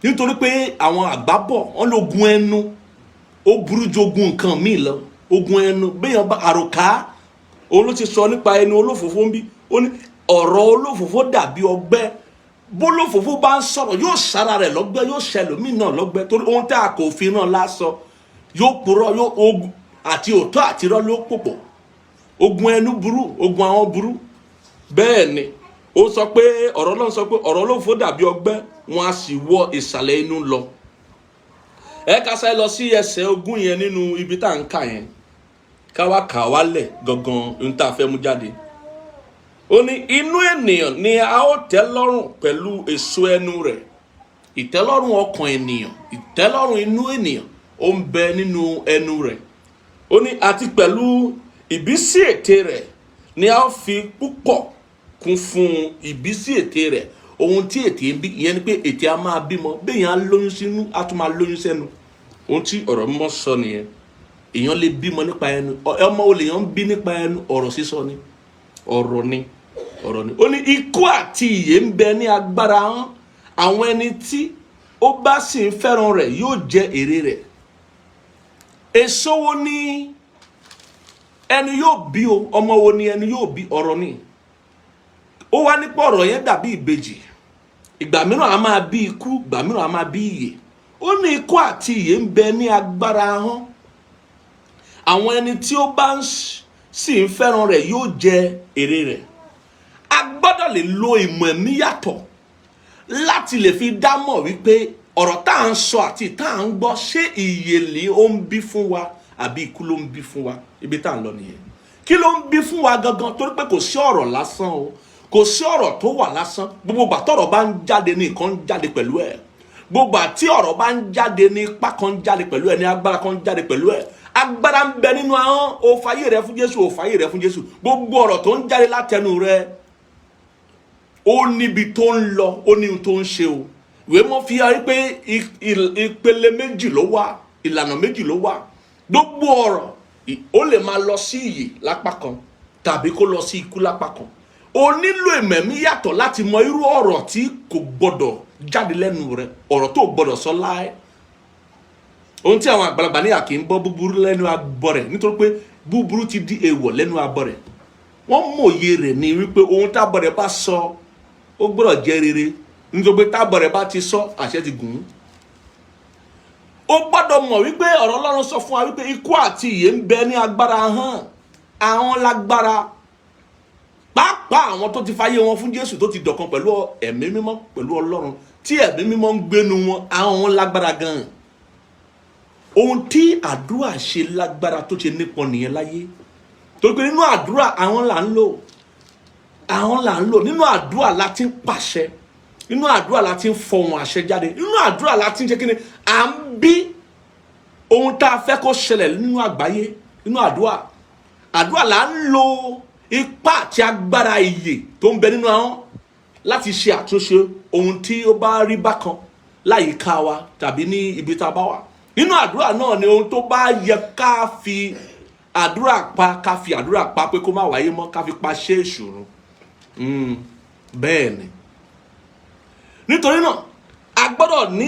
[SPEAKER 1] nítorí pé àwọn àgbà bọ̀ wọ́n lógun ẹnu ó burú ju ogun nǹkan míì lọ. Ogun ẹnu béèyàn bá àròká òun ló ti sọ nípa ẹnu olófòfó ń bí ó ní ọ̀rọ̀ olófòfó dàbí ọgbẹ́ bó lófòfó bá ń sọ̀rọ̀ yóò sára rẹ̀ lọ́gbẹ́ yóò ṣẹlòmíì náà lọ́gbẹ́ torí ohun tá a kò fi náà lásọ yóò purọ́ yóò ogun àti òótọ́ àti irọ́ ló pòpọ̀. Ogun ẹnu burú ogun àwọn burú. Bẹ́ẹ̀ ni ó sọ pé ọ̀rọ̀ Ọlọ́run sọ pé ọ̀rọ̀ olófòfó dàbí ọgbẹ́ wọn a sì wọ ìsàlẹ̀ inú lọ. Ẹ ká sáré lọ sí ẹsẹ̀ 20 yẹn nínú ibi tá à ń kà yẹn ká wá kà wálẹ̀ gangan ohun tá a fẹ́ mú jáde. Ó ní inú ènìyàn ni a ó tẹ́ lọ́rùn pẹ̀lú èso ẹnu rẹ̀. Ìtẹ́lọ́rùn ọkàn ènìyàn ìtẹ́lọ́rùn inú ènìyàn ó ń bẹ nínú ẹnu rẹ̀. Ó ní àti pẹ̀lú ìbísí ètè rẹ̀ ni a ó fi púpọ̀ kún fún ìbísí ètè rẹ̀. Ohun tí ètè ń bí ìyẹn ni pé ètè a máa bímọ béèyàn á lóyún sínú á tún máa lóyún sẹ́nu. Ohun tí ọ̀rọ̀ mímọ́ sọ nìyẹn. Èèyàn lè bímọ nípa ẹnu ọmọ olè yàn ń bí nípa ẹnu ọ̀rọ̀ sísọ ni ọ̀rọ̀ ni. Ó ní ikú àti ìyè ń bẹ ní agbára hàn àwọn ẹni tí ó bá sì ń fẹ́ràn rẹ̀ yóò jẹ èrè rẹ̀. Èso wo ni ẹnu yóò bí o ọmọ wo ni ẹnu yóò bí ọ̀rọ̀ ni. Ó wá nípa ọ̀rọ̀ yẹn dàbí ìbejì ìgbà mìíràn a máa bí ikú ìgbà mìíràn a máa bí ìyè. Ó ní ikú àti ìyè ń bẹ ní agbára hàn àwọn ẹni tí ó bá sì ń fẹ́ràn rẹ̀ yóò jẹ èrè rẹ̀. A gbọ́dọ̀ lè lo ìmọ̀ ẹ̀mí yàtọ̀ láti lè fi dámọ̀ wípé ọ̀rọ̀ tá à ń sọ àti tá à ń gbọ́ ṣé ìyè lè ó ń bí fún wa àbí ikú ló ń bí fún wa. Ibi tá à ń lọ nìyẹn. Kí ló ń bí fún wa gangan torí pé kò sí ọ̀rọ̀ lásán o kò sí ọ̀rọ̀ tó wà lásán. Gbogbo ìgbà tọ́rọ̀ bá ń jáde ní nǹkan ń jáde pẹ̀lú ẹ̀. Gbogbo ìgbà tí ọ̀rọ̀ bá ń jáde ní ipá kan ń jáde pẹ̀lú ẹ̀ ní agbára kan ń jáde pẹ̀lú ẹ̀. Agbára ń bẹ nínú ahọ́n ó fàyè rẹ fún Jésù ó fàyè rẹ fún Jésù. Gbogbo ọ̀rọ̀ tó ń jáde látẹnu rẹ ó níbi tó ń lọ ó ní ohun tó ń ṣe o. Ìwé mọ́ fi hàn pé ìpele méjì ló wà ìlànà méjì ló wà. Gbogbo ọ̀rọ̀ ó lè máa lọ sí ìyè lápá kan tàbí kó lọ sí ikú lápá kan. O nílò ìmẹ̀mí yàtọ̀ láti mọ irú ọ̀rọ̀ tí kò gbọdọ̀ jáde lẹ́nu rẹ ọ̀rọ̀ tó gbọdọ̀ sọ láé. Ohun tí àwọn àgbàlagbà ní àkì ń bọ́ búburú lẹ́nu abọ́ rẹ̀ nítorí pé búburú ti di èèwọ̀ lẹ́nu abọ́ rẹ̀. Wọ́n mòye rẹ̀ ní wípé ohun tábọ̀ rẹ̀ bá sọ ó gbọdọ̀ jẹ́ rere nítorí pé tábọ̀ rẹ̀ bá ti sọ àṣẹ ti gùn. Ó gbọdọ̀ mọ̀ wípé ọ̀rọ̀ Ọlọ́run sọ fún wa wípé ikú àti ìyè ń bẹ ní agbára hàn àwọn lágbára pàápàá àwọn tó ti fàyè wọn fún Jésù tó ti dọ̀kan pẹ̀lú ẹ̀mí mímọ́ pẹ̀lú Ọlọ́run tí ẹ̀mí mímọ́ ń gbénu wọn àwọn lágbára gan. Ohun tí àdúrà ṣe lágbára tó ṣe nípọn nìyẹn láyé torí pé nínú àdúrà àwọn là ń lò nínú àdúrà la ti ń pàṣẹ nínú àdúrà la ti ń fọhùn àṣẹ jáde nínú àdúrà la ti ń ṣe kíni à ń bí ohun tá a fẹ́ kó ṣẹlẹ̀ nínú àgbáyé nínú àdúrà la ń lo ipá àti agbára ìyè tó ń bẹ nínú ahọ́n láti ṣe àtúnṣe ohun tí ó bá rí bákan láyìíká wa tàbí ní ibi tá a bá wà. Nínú àdúrà náà ni ohun tó bá yẹ ká fi àdúrà pa pé kó má wáyé mọ́ ká fi pa ṣe ìṣòro. Bẹ́ẹ̀ ni nítorí náà a gbọ́dọ̀ ní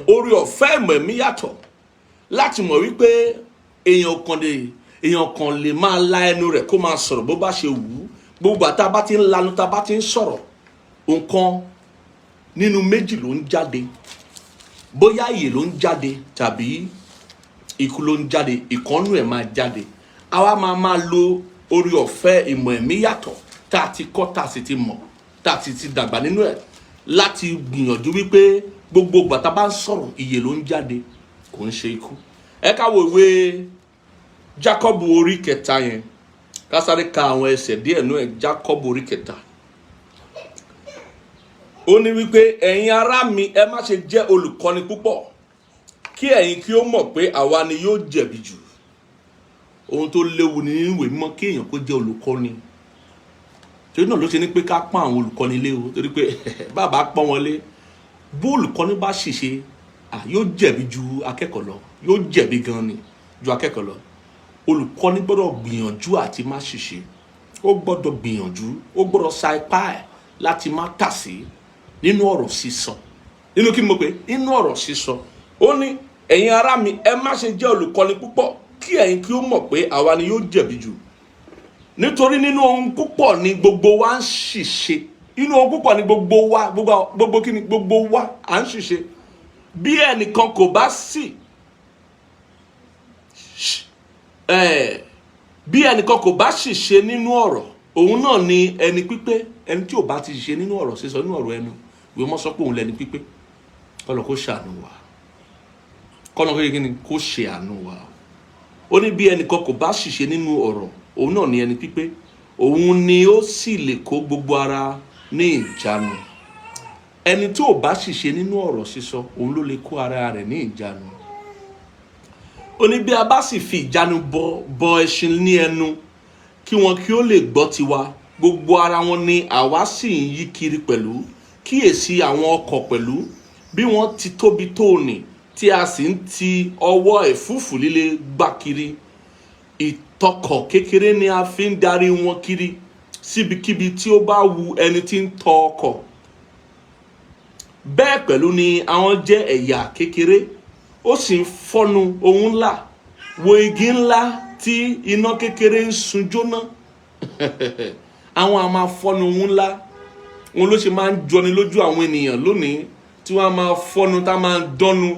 [SPEAKER 1] oore ọ̀fẹ́ ìmọ̀ ẹ̀mí yàtọ̀ láti mọ̀ wípé èèyàn kan lè máa la ẹnu rẹ̀ kó máa sọ̀rọ̀ bó bá ṣe wù ú. Gbogbo àtà bá ti ń lanu tá bá ti ń sọ̀rọ̀ nǹkan nínú méjì ló ń jáde bóyá ìyè ló ń jáde tàbí ikú ló ń jáde ìkànnù ẹ̀ máa jáde. Àwa máa lo oore ọ̀fẹ́ ìmọ̀ ẹ̀mí yàtọ̀ tá a ti kọ́ tá a sì ti mọ̀ tá a ti dàgbà nínú ẹ̀ láti gbìyànjú wípé gbogbo ìgbà tá bá ń sọ̀rọ̀ ìyè ló ń jáde kò ń ṣe ikú. Ẹ ká wo ìwé Jákọ́bù orí 3 yẹn ká sáré ka àwọn ẹsẹ̀ díẹ̀ nú ẹ̀. Jákọ́bù orí 3 ó ní wípé ẹ̀yin ará mi ẹ má ṣe jẹ́ olùkọ́ni púpọ̀ kí ẹ̀yin kí ó mọ̀ pé àwa ni yóò jẹ̀bi jù. Ohun tó léwu ní ìwé mímọ́ kí èèyàn kó jẹ́ olùkọ́ni torí náà ló ṣe ní pé ká pọ́n àwọn olùkọ́ni lé o, torí pé bàbá pọ́n wọn lé, bó olùkọ́ni bá ṣìṣe yóò jẹ̀bi ju akẹ́kọ̀ọ́ lọ, yóò jẹ̀bi gan ni ju akẹ́kọ̀ọ́ lọ. Olùkọ́ni gbọ́dọ̀ gbìyànjú àti má ṣìṣe, ó gbọ́dọ̀ gbìyànjú, ó gbọ́dọ̀ sa ipá ẹ̀ láti má tàsé nínú ọ̀rọ̀ sísọ. Nínú kí ni mo pè? Nínú ọ̀rọ̀ sísọ. Ó ní ẹ̀yin ará mi, ẹ má ṣe jẹ́ olùkọ́ni púpọ̀, kí ẹ̀yin kí ó mọ̀ pé àwa ni yóò jẹ̀bi jù. Nítorí nínú ohun púpọ̀ ni gbogbo wa ń ṣìṣe. Nínú ohun púpọ̀ ni gbogbo wa, gbogbo kí ni gbogbo wa à ń ṣìṣe. Bí ẹnìkan kò bá sì bí ẹnìkan kò bá ṣìṣe nínú ọ̀rọ̀, òun náà ni ẹni pípé. Ẹni tí ò bá ti ṣìṣe nínú ọ̀rọ̀ sísọ, nínú ọ̀rọ̀ ẹnu, ìwé mọ́ sọ pé òun lẹni pípé. Kọ́lọ̀ kó ṣàánú wa, kọ́lọ̀ kó yẹ kí ni kó ṣe àánú wa. Ó ní bí ẹnìkan kò bá ṣìṣe nínú ọ̀rọ̀, òun náà ni ẹni pípé, òun ni ó sì lè kó gbogbo ara ní ìjánu. Ẹni tí ò bá ṣìṣe nínú ọ̀rọ̀ sísọ, òun ló lè kó ara rẹ̀ ní ìjánu. Ó ní bí a bá sì fi ìjánu bọ ẹṣin ní ẹnu, kí wọn kí ó lè gbọ́ tiwa, gbogbo ara wọn ni àwa sì ń yí kiri pẹ̀lú. Kíyèsí àwọn ọkọ̀ pẹ̀lú, bí wọ́n ti tóbi tó nì, tí a sì ń ti ọwọ́ ẹ̀fúùfù líle gbá kiri. Ìtọkọ̀ kékeré ni a fi ń darí wọn kiri síbikíbi tí ó bá wu ẹni tí ń tọ ọkọ̀. Bẹ́ẹ̀ pẹ̀lú ni àwọn jẹ́ ẹ̀yà kékeré, ó sì ń fọ́nu ohun ńlá. Wo igi ńlá tí iná kékeré ń sun jóná. Àwọn a máa fọ́nu ohun ńlá. Wọn ló ṣe máa ń jọni lójú àwọn ènìyàn lónìí, tí wọ́n máa fọ́nu, tá máa ń dọ́nu.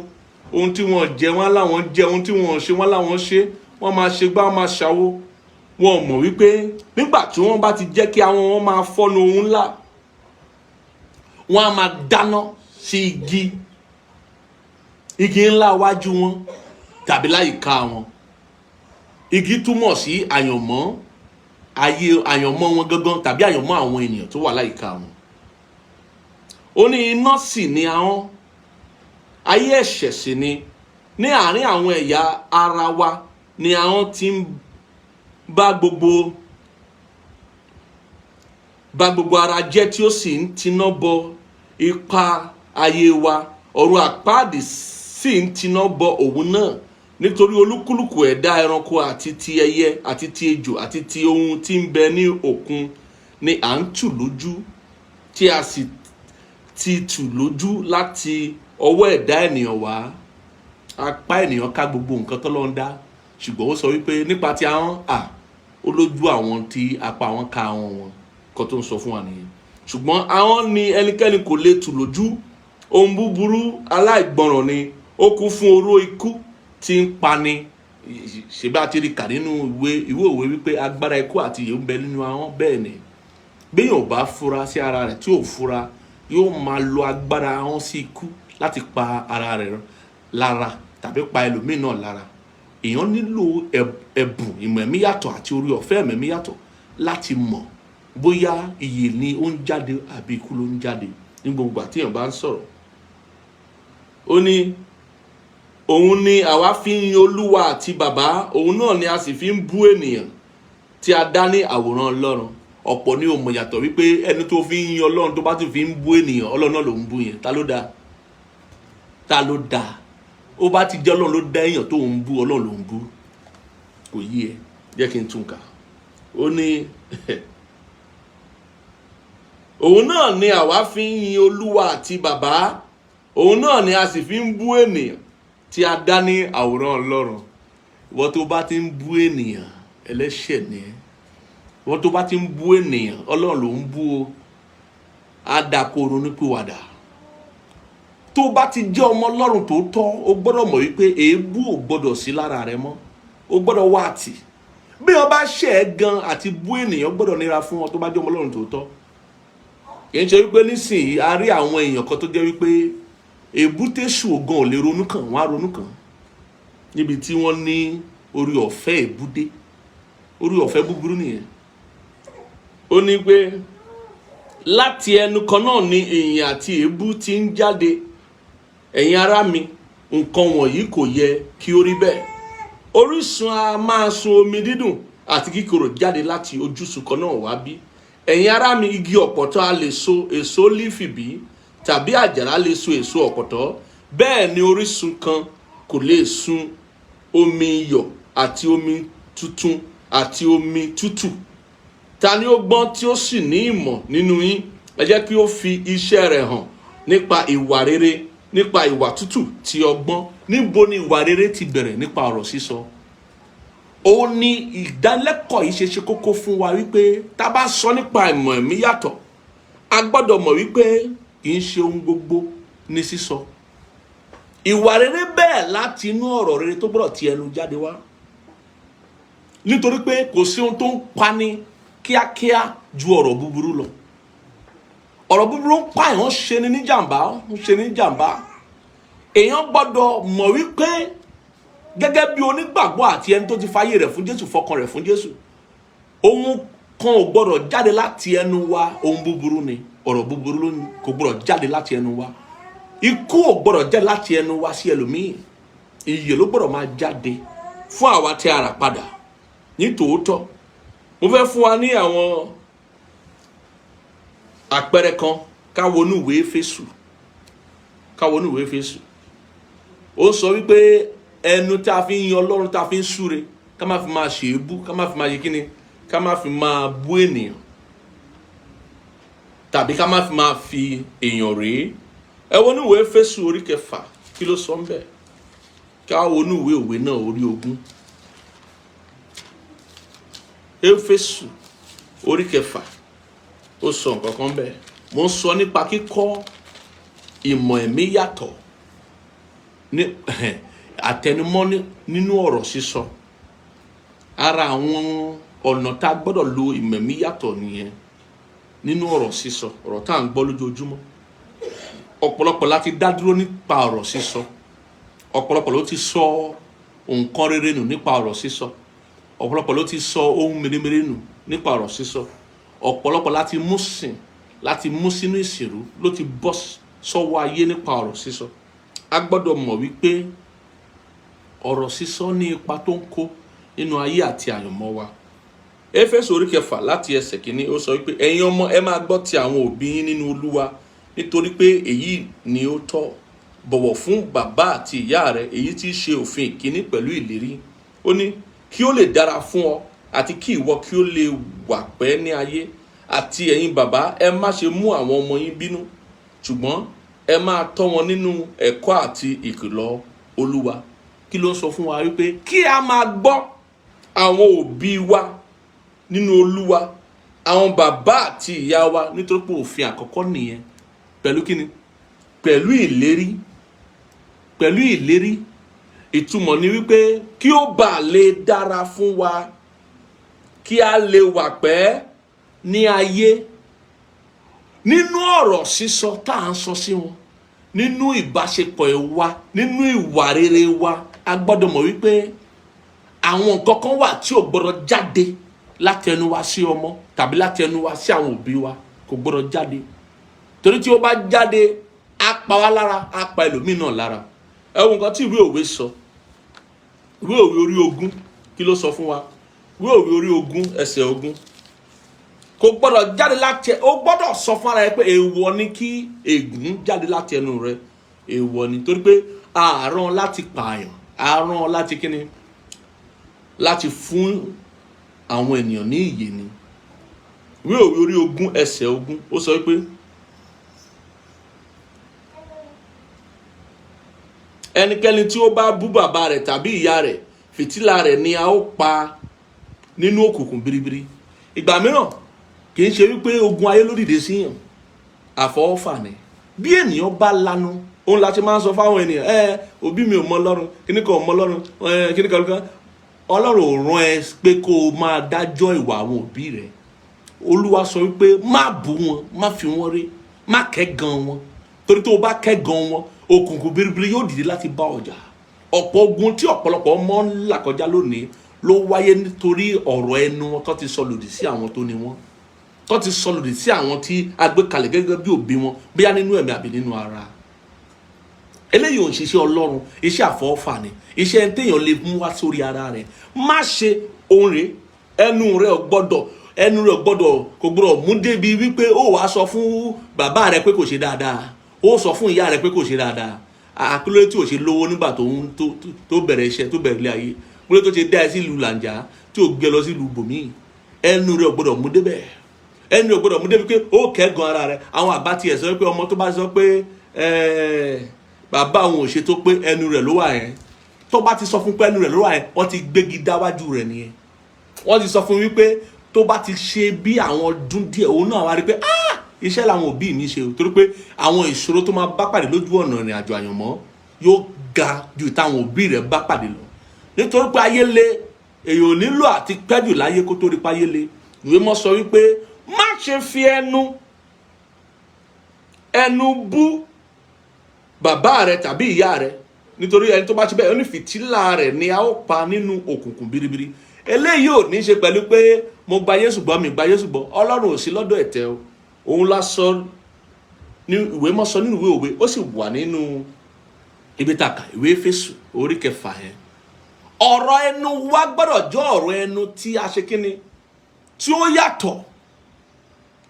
[SPEAKER 1] Ohun tí wọ́n jẹ wọ́n láwọn jẹ, ohun tí wọ́n ṣe wọ́n láwọn ṣe. Wọ́n máa ṣe gbá, wọ́n máa ṣàwo. Wọ́n mọ̀ wípé nígbà tí wọ́n bá ti jẹ́ kí àwọn wọn máa fọ́nu ohun ńlá, wọ́n á máa dáná sí igi ńlá wájú wọn tàbí láyìíká wọn. Igi túmọ̀ sí àyànmọ́, àyànmọ́ wọn gangan tàbí àyànmọ́ àwọn ènìyàn tó wà láyìíká wọn. Ó ní iná sì ni ahọ́n, ayé ẹ̀ṣẹ̀ sì ni. Ní àárín àwọn ẹ̀yà ara wa ni ahọ́n ti ń bá gbogbo ara jẹ́, tí ó sì ń tiná bọ ipa ayé wa. Ọ̀run àpáàdì sì ń tiná bọ òun náà. Nítorí olúkúlùkù ẹ̀dá ẹranko àti ti ẹyẹ àti ti ejò àti ti ohun tí ń bẹ ní òkun ni à ń tù lójú, tí a sì ti tù lójú láti ọwọ́ ẹ̀dá ènìyàn wá. Apá ènìyàn ká gbogbo nǹkan t'Ọlọ́run ń dá, ṣùgbọ́n ó sọ wípé nípa ti ahọ́n, ó lójú àwọn tí apá wọn ká ahọ́n wọn. Nǹkan tó ń sọ fún wa nìyẹn. Ṣùgbọ́n ahọ́n ni ẹnikẹ́ni kò lè tù lójú. Ohun búburú aláìgbọràn ni, ó kún fún oró ikú tí ń pani. Ṣé bá ti rí kà nínú ìwé òwe wípé agbára ikú àti ìyè ń bẹ nínú ahọ́n? Bẹ́ẹ̀ ni, bí èèyàn ò bá fura sí ara rẹ̀, tí ò fura, yóò máa lo agbára ahọ́n sí ikú láti pa ara rẹ̀ lára tàbí pa ẹlòmíì náà lára. Èèyàn nílò ẹ̀bùn ìmọ̀ ẹ̀mí yàtọ̀ àti orí ọ̀fẹ́ ẹ̀mí yàtọ̀ láti mọ̀ bóyá ìyè ni ó ń jáde àbí ikú ló ń jáde ní gbogbo àti èèyàn bá ń sọ̀rọ̀. Ó ní òun ni àwa fi ń yin Olúwa àti Bàbá, òun náà ni a sì fi ń bú ènìyàn tí a dá ní àwòrán Ọlọ́run. Ọ̀pọ̀ ni ò mọ̀ yàtọ̀ wípé ẹni tó fi ń yin Ọlọ́run tó bá tún fi ń bú ènìyàn, Ọlọ́run náà ló ń bú yẹn. Ta ló dá? Ta ló dá? Ó bá ti jẹ́ Ọlọ́run ló dá èèyàn tó ń bú, Ọlọ́run ló ń bú. Kò yí ẹ, jẹ́ kí n tún kà. Ó ní òun náà ni àwa fi ń yin Olúwa àti Bàbá, òun náà ni a sì fi ń bú ènìyàn tí a dá ní àwòrán Ọlọ́run. Ìwọ tó bá ti ń bú ènìyàn, ẹlẹ́ṣẹ̀ ni ẹ́. Ìwọ tó bá ti ń bú ènìyàn, Ọlọ́run ló ń bú o. Á dá kó ronúpìwàdà. Tó bá ti jẹ́ ọmọ Ọlọ́run tòótọ́, o gbọ́dọ̀ mọ̀ wípé èébú ò gbọ́dọ̀ sí lára rẹ mọ́. O gbọ́dọ̀ wá àtì. Bí o bá ṣẹ̀ ẹ́ gan àti bú ènìyàn gbọ́dọ̀ nira fún ọ tó bá jẹ́ ọmọ Ọlọ́run tòótọ́. Kì í ṣe wípé nísìnyí a rí àwọn èèyàn kan tó jẹ́ wípé èbúté-èṣù ògan ò lè ronú kàn, wọ́n á ronú kàn. Níbi tí wọ́n ní orí ọ̀fẹ́ èbúté, orí ọ̀fẹ́ búburú nìyẹn. Ó ní pé láti ẹnu kan náà ni ìyìn àti èébú ti ń jáde. Ẹ̀yin ará mi, nǹkan wọ̀nyí kò yẹ kí ó rí bẹ́ẹ̀. Orísun a máa sun omi dídùn àti kíkorò jáde láti ojúsùn kan náà wá bí. ẹ̀yin ará mi, igi ọ̀pọ̀tọ́ a lè so èso lífì bí, tàbí àjàrà lè so èso ọ̀pọ̀tọ́? Bẹ́ẹ̀ ni orísun kan kò lè sun omi iyọ̀ àti omi tuntun àti omi tútù. Ta ni ó gbọ́n tí ó sì ní ìmọ̀ nínú yín? Ẹ jẹ́ kí ó fi iṣẹ́ rẹ̀ hàn nípa ìwà rere, nípa ìwà tútù tí ọgbọ́n. Níbo ni ìwà rere ti bẹ̀rẹ̀? Nípa ọ̀rọ̀ sísọ. Ó ní ìdánilẹ́kọ̀ọ́ yìí ṣe kókó fún wa wípé tá bá sọ nípa ìmọ̀ ẹ̀mí yàtọ̀, a gbọ́dọ̀ mọ̀ wípé kì í ṣe ohun gbogbo ní sísọ. Ìwà rere bẹ́ẹ̀ láti inú ọ̀rọ̀ rere tó gbọ́dọ̀ ti ẹnu jáde wá. Nítorí pé kò sí ohun tó ń pani kíákíá ju ọ̀rọ̀ búburú lọ. Ọ̀rọ̀ búburú ń pa èèyàn, ṣe ni ní jàǹbá. Èèyàn gbọ́dọ̀ mọ̀ wípé gẹ́gẹ́ bí onígbàgbọ́ àti ẹni tó ti fayé rẹ̀ fún Jésù, fọkàn rẹ̀ fún Jésù, ohun kan ò gbọ́dọ̀ jáde láti ẹnu wa. Ohun búburú ni, ọ̀rọ̀ búburú lónìí kò gbọ́dọ̀ jáde láti ẹnu wa. Ikú ò gbọ́dọ̀ jáde láti ẹnu wa sí ẹlòmíì. Ìyè ló gbọ́dọ̀ máa jáde fún àwa tí a rà padà ní tòótọ́. Mo fẹ́ fún wa ní àwọn àpẹẹrẹ kan. Ká wọnú ìwé Éfésù. Ó sọ wípé ẹnu tí a fi ń yan Ọlọ́run, tí a fi ń súre, ká má fi máa ṣe èébú, ká má fi máa ṣe kíni, ká má fi máa bú ènìyàn, tàbí ká má fi máa fi èèyàn rèé. Ẹ wọnú ìwé Éfésù orí 6, kí ló sọ ńbẹ̀? Ká wọnú ìwé òwe náà orí 20. Éfésù orí 6 ó sọ nǹkan kan bẹ́ẹ̀. Mo ń sọ nípa kíkọ́ ìmọ̀ ẹ̀mí yàtọ̀, ní àtẹnumọ́ nínú ọ̀rọ̀ sísọ. Ara àwọn ọ̀nà tá a gbọ́dọ̀ lo ìmọ̀ ẹ̀mí yàtọ̀ nìyẹn nínú ọ̀rọ̀ sísọ, ọ̀rọ̀ tá à ń gbọ́ lójoojúmọ́. Ọ̀pọ̀lọpọ̀ láti dá dúró nípa ọ̀rọ̀ sísọ. Ọ̀pọ̀lọpọ̀ ló ti sọ nǹkan rere nù nípa ọ̀rọ̀ sísọ. Ọ̀pọ̀lọpọ̀ ló ti sọ ohun mèremère nù nípa ọ̀rọ̀ sísọ. Ọ̀pọ̀lọpọ̀ láti mú sínú ìsìnrú ló ti bọ́ sọ́wọ́ ayé nípa ọ̀rọ̀ sísọ. A gbọ́dọ̀ mọ̀ wípé ọ̀rọ̀ sísọ ní ipa tó ń kó nínú ayé àti àyànmọ́ wa. Éfésù orí 6 láti ẹsẹ̀ 1 ó sọ wípé ẹ̀yin ọmọ, ẹ máa gbọ́ ti àwọn òbí yín nínú Olúwa, nítorí pé èyí ni ó tọ́. Bọ̀wọ̀ fún bàbá àti ìyá rẹ, èyí tí í ṣe òfin ìkíní pẹ̀lú ìlérí. Ó ní kí ó lè dára fún ọ àti kí ìwọ kí ó lè wà pẹ́ ní ayé. Àti ẹ̀yin bàbá, ẹ má ṣe mú àwọn ọmọ yín bínú, ṣùgbọ́n ẹ máa tọ́ wọn nínú ẹ̀kọ́ àti ìkìlọ̀ Olúwa. Kí ló ń sọ fún wa? Wípé kí a máa gbọ́ àwọn òbí wa nínú Olúwa, àwọn bàbá àti ìyá wa, nítorí pé òfin àkọ́kọ́ nìyẹn. Pẹ̀lú kíni? Pẹ̀lú ìlérí. Ìtumọ̀ ni wípé kí ó bá lè dára fún wa, kí a lè wà pẹ́ ní ayé. Nínú ọ̀rọ̀ sísọ tá à ń sọ sí wọn, nínú ìbáṣepọ̀ wa, nínú ìwà rere wa, a gbọ́dọ̀ mọ̀ wípé àwọn nǹkan kan wà tí ò gbọ́dọ̀ jáde láti ẹnu wa sí ọmọ, tàbí láti ẹnu wa sí àwọn òbí wa. Kò gbọ́dọ̀ jáde. Torí tí ó bá jáde, á pa wá lára, á pa ẹlòmíì náà lára. Ẹ wo nǹkan tí ìwé òwe sọ. Ìwé òwe orí 20 kí ló sọ fún wa? Ìwé òwe orí 20 ẹsẹ̀ 20. Kò gbọ́dọ̀ jáde láti, ó gbọ́dọ̀ sọ fún ara rẹ pé èèwọ̀ ni kí ègún jáde láti ẹnu rẹ. Èèwọ̀ ni, torí pé a rán láti pààyàn, a rán láti kíni? Láti fún àwọn ènìyàn ní ìyè ni. Ìwé òwe orí 20 ẹsẹ̀ 20 ó sọ pé ẹnikẹ́ni tí ó bá bú bàbá rẹ̀ tàbí ìyá rẹ̀, fìtílà rẹ̀ ni a ó pa nínú òkùnkùn biribiri. Ìgbà mìíràn kì í ṣe wípé ogun ayé ló dìde sí yàn, àfọwọ́fà ni. Bí ènìyàn bá lanu, òun láti máa ń sọ fáwọn ènìyàn, òbí mi ò mọ Ọlọ́run, kíní kan ò mọ Ọlọ́run, kíní kan kan. Ọlọ́run ò rán ẹ pé kó o máa dájọ́ ìwà àwọn òbí rẹ̀. Olúwa sọ wípé má bú wọn, má fi wọn rí, má kẹ́gàn wọn. Torí tó o bá kẹ́gàn wọn, òkùnkùn biribiri yóò dìde láti bá ọjà. Ọ̀pọ̀ ogun tí ọ̀pọ̀lọpọ̀ ọmọ ń là kọjá lónìí ló wáyé nítorí ọ̀rọ̀ ẹnu wọn tó ti sọ lòdì sí àwọn tó ní wọn, tó ti sọ lòdì sí àwọn tí a gbé kalẹ̀ gẹ́gẹ́ bí òbí wọn, bóyá nínú ẹ̀mí àbí nínú ara. Eléyìí ò ń ṣiṣẹ́ Ọlọ́run, iṣẹ́ àfọwọ́fà ni, iṣẹ́ téèyàn lè mú wá sórí ara rẹ̀. Má ṣe ohun rẹ̀, ẹnu rẹ̀ ò gbọ́dọ̀ ẹnu rẹ̀ kò gbọ́dọ̀ mú débi wípé ó wàá sọ fún bàbá rẹ̀ pé kò ṣe dáadáa, ó sọ fún ìyá rẹ̀ pé kò ṣe dáadáa. Àkílódé tí ò ṣe lówó nígbà tó bẹ̀rẹ̀ iṣẹ́, tó bẹ̀rẹ̀ ilé ayé, kílódé tó ṣe dá ẹ sí ìlú làǹjà tí ò gbé lọ sí ìlú bòmíì. Ẹnu rẹ̀ gbọ́dọ̀ mú débẹ̀, ẹnu rẹ̀ gbọ́dọ̀ mú débi pé ó kẹ́gàn ara rẹ̀. Àwọn àbá tiẹ̀ sọ pé ọmọ tó bá sọ pé bàbá òun ò ṣe tó pé ẹnu rẹ̀ ló wà yẹn, tó bá ti sọ fún pé ẹnu rẹ̀ ló wà yẹn, wọ́n ti gbégi dáwájú rẹ̀ nìyẹn. Wọ́n ti sọ fún wípé tó bá ti ṣe bí àwọn ọdún díẹ̀, òun náà wá rí pé iṣẹ́ làwọn òbí mi ṣe o, torí pé àwọn ìṣòro tó máa bá pàdé lójú ọ̀nà ìrìn àjò àyànmọ́ yóò ga ju táwọn òbí rẹ̀ bá pàdé lọ. Nítorí pé ayé le, èèyàn ò nílò àti pẹ́jù láyé kó tó rí páyé le. Ìwé mọ́ sọ wípé má ṣe fi ẹnu bú bàbá rẹ tàbí ìyá rẹ, nítorí ẹni tó bá ṣe bẹ́ẹ̀, ó ní fìtílà rẹ̀ ni a ó pa nínú òkùnkùn biribiri. Eléyìí ò ní ṣe pẹ̀lú pé mo gba Jésù gbọ́, mi gba Jésù gbọ́. Ọlọ́run ò sí lọ́dọ̀ ẹ̀tẹ́ o. Òun la sọ ní ìwé mọ́ sọ nínú ìwé òwe, ó sì wà nínú ibi tàkà ìwé Éfésù orí 6 yẹn. Ọ̀rọ̀ ẹnu wa gbọ́dọ̀ jọ ọ̀rọ̀ ẹnu tí a ṣe kíni, tí ó yàtọ̀,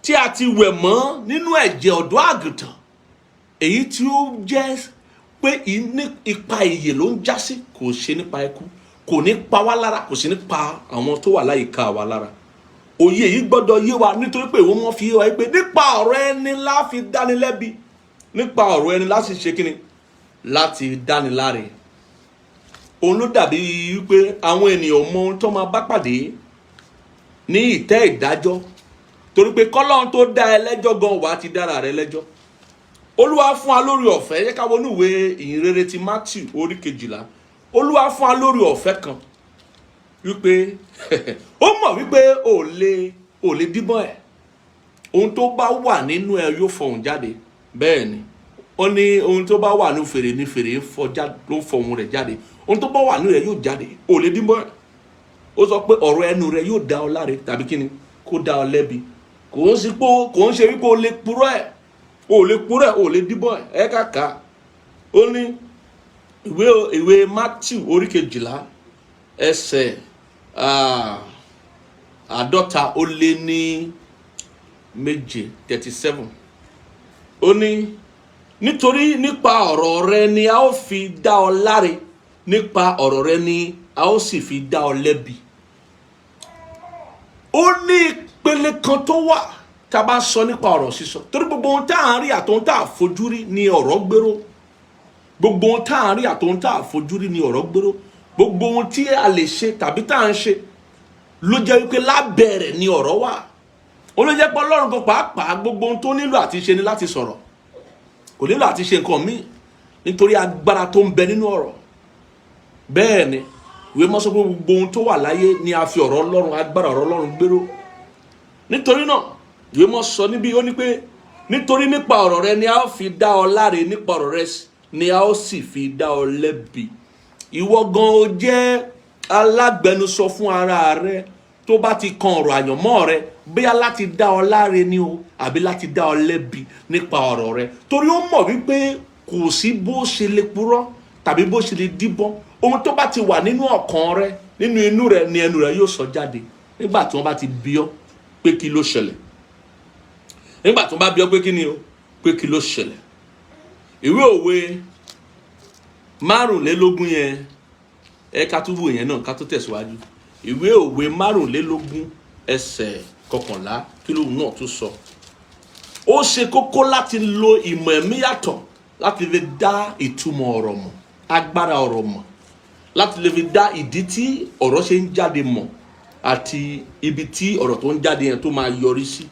[SPEAKER 1] tí a ti wẹ̀ mọ́ nínú ẹ̀jẹ̀ ọ̀dọ́ àgùntàn, èyí tí ó jẹ́ pé ipa ìyè ló ń já sí, kò ṣe nípa ikú, kò ní pa wá lára, kò sí ní pa àwọn tó wà láyìíká wa lára. Òye yìí gbọ́dọ̀ yé wa, nítorí pé ìwé wọn fi yé wa pé nípa ọ̀rọ̀ ẹni la fi dáni lẹ́bi, nípa ọ̀rọ̀ ẹni láti ṣe kíni, láti dáni láre. Òun ló dàbí wípé àwọn ènìyàn mọ ohun tó máa bá pàdé ní ìtẹ́ ìdájọ́, torí pé kọ́lọ́run tó dá ẹ lẹ́jọ́ gan wà á ti dára rẹ lẹ́jọ́. Olúwa fún wa lórí ọ̀fẹ́, yẹ ká wọnú ìwé ìhìnrere ti Matthew orí 12. Olúwa fún wa lórí ọ̀fẹ́ kan wípé ó mọ̀ wípé ò lè díbọ́n ẹ̀, ohun tó bá wà nínú ẹ yóò fọhùn jáde. Bẹ́ẹ̀ ni ó ní ohun tó bá wà ní fèrè ní fèrè ló fọhùn rẹ̀ jáde, ohun tó bá wà nínú rẹ̀ yóò jáde, ò lè díbọ́n ẹ̀. Ó sọ pé ọ̀rọ̀ ẹnu rẹ̀ yóò dá ọ láre tàbí kíni, kó dá ọ lẹ́bi. Kò ń ṣe wípé o lè purọ́ ẹ̀, o lè díbọ́n ẹ̀. Kàkà ó ní ìwé Matthew orí 12 ẹsẹ̀ 50-37. Ó ní nítorí nípa ọ̀rọ̀ rẹ ni a ó fi dá ọ láre, nípa ọ̀rọ̀ rẹ ni a ó sì fi dá ọ lẹ́bi. Ó ní ìpele kan tó wà tá a bá sọ nípa ọ̀rọ̀ sísọ, torí gbogbo ohun tá à ń rí àtòhun tá à fojú rí ni ọ̀rọ̀ gbèrò. Gbogbo ohun tá à ń rí àtòhun tá à fojú rí ni ọ̀rọ̀ gbèrò. Gbogbo ohun tí a lè ṣe tàbí tá à ń ṣe ló jẹ́ wípé lábẹ́ rẹ̀ ni ọ̀rọ̀ wà. Ó ló jẹ́ pé Ọlọ́run kan pàápàá gbogbo ohun tó nílò àti ṣe ni láti sọ̀rọ̀, kò nílò àti ṣe nǹkan míì, nítorí agbára tó ń bẹ nínú ọ̀rọ̀. Bẹ́ẹ̀ ni ìwé mọ́ sọ pé gbogbo ohun tó wà láyé ni a fi ọ̀rọ̀ Ọlọ́run, agbára ọ̀rọ̀ Ọlọ́run gbèrò. Nítorí náà ìwé mọ́ sọ níbí, ó ní pé nítorí nípa ọ̀rọ̀ rẹ ni a ó fi dá ọ láre, nípa ọ̀rọ̀ rẹ ni a ó sì fi dá ọ lẹ́bi. Ìwọ gan o jẹ́ alágbẹnusọ fún ara rẹ tó bá ti kan ọ̀rọ̀ àyànmọ́ rẹ, bóyá láti dá ọ láre ni o àbí láti dá ọ lẹ́bi nípa ọ̀rọ̀ rẹ. Torí ó mọ̀ wípé kò sí bó ṣe lè purọ́ tàbí bó ṣe lè díbọ́n. Ohun tó bá ti wà nínú ọkàn rẹ, nínú inú rẹ, ni ẹnu rẹ yóò sọ jáde. Nígbà tí wọ́n bá ti bi ọ́ pé kí ló ṣẹlẹ̀, nígbà tí wọ́n bá bi ọ́ pé kí ni o, pé kí ló ṣẹlẹ̀. Ìwé òwe 25 yẹn, ká tún wò yẹn náà ká tó tẹ̀síwájú. Ìwé òwe 25 ẹsẹ̀ 11, kí ló náà tún sọ. Ó ṣe kókó láti lo ìmọ̀ ẹ̀mí yàtọ̀ láti lè dá ìtumọ̀ ọ̀rọ̀ mọ̀, agbára ọ̀rọ̀ mọ̀, láti lè fi dá ìdí tí ọ̀rọ̀ ṣe ń jáde mọ̀ àti ibi tí ọ̀rọ̀ tó ń jáde yẹn tó máa yọrí sí.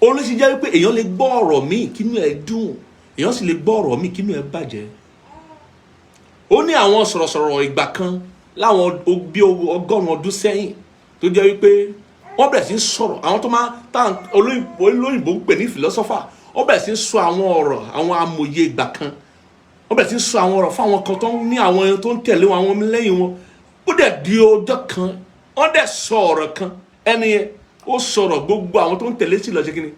[SPEAKER 1] Ó lè ṣe jẹ́ wípé èèyàn lè gbọ́ ọ̀rọ̀ míì kínú ẹ̀ dùn, èèyàn sì lè gbọ́ ọ̀rọ̀ míì kínú ẹ̀ bàjẹ́. Ó ní àwọn sọ̀rọ̀sọ̀rọ̀ ìgbà kan láwọn bí 100 ọdún sẹ́yìn tó jẹ́ wípé wọ́n bẹ̀rẹ̀ sí sọ̀rọ̀, àwọn tó máa tán olóyìnbó ń pè ní philosopher, wọ́n bẹ̀rẹ̀ sí sọ àwọn ọ̀rọ̀, àwọn amòye ìgbà kan, wọ́n bẹ̀rẹ̀ sí sọ àwọn ọ̀rọ̀ fún àwọn kan tó ní àwọn ẹni tó ń tẹ̀lé wọn, àwọn lẹ́yìn wọn. Ó dẹ̀ di ọjọ́ kan, wọ́n dẹ̀ sọ ọ̀rọ̀ kan, ẹni yẹn ó sọ̀rọ̀, gbogbo àwọn tó ń tẹ̀lé sí lọ ṣe kíni,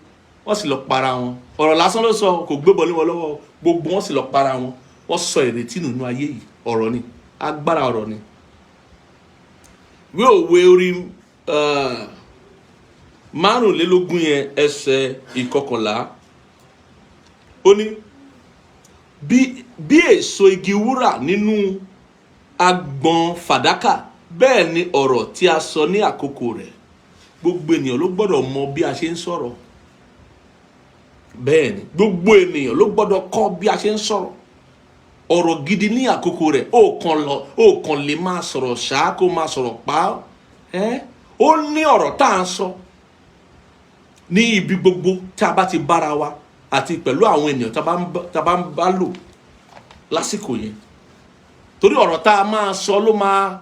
[SPEAKER 1] wọ́n sì lọ para wọn. Ọ̀rọ̀ lásán ló sọ, kò gbé bọ́lé wọn lọ́wọ́, gbogbo wọn sì lọ para wọn. Wọ́n sọ ìrètí nínú ayé yìí. Ọ̀rọ̀ ni, agbára ọ̀rọ̀ ni. Ìwé òwe orí márùnlélógún yẹn ẹsẹ̀ ìkọkànlá ó ní bí èso igi wúrà nínú agbọ̀n fàdákà bẹ́ẹ̀ ni ọ̀rọ̀ tí a sọ ní àkókò rẹ̀. Gbogbo ènìyàn ló gbọ́dọ̀ mọ bí a ṣe ń sọ̀rọ̀. Bẹ́ẹ̀ ni gbogbo ènìyàn ló gbọ́dọ̀ kọ́ bí a ṣe ń sọ̀rọ̀. Ọ̀rọ̀ gidi ní àkókò rẹ̀. Ó kàn lè máa sọ̀rọ̀ ṣáá kó máa sọ̀rọ̀ pa ó ní ọ̀rọ̀ tá à ń sọ ní ibi gbogbo tí a bá ti bára wa àti pẹ̀lú àwọn ènìyàn tá a bá ń bá lò lásìkò yẹn. Torí ọ̀rọ̀ tá a máa sọ ló máa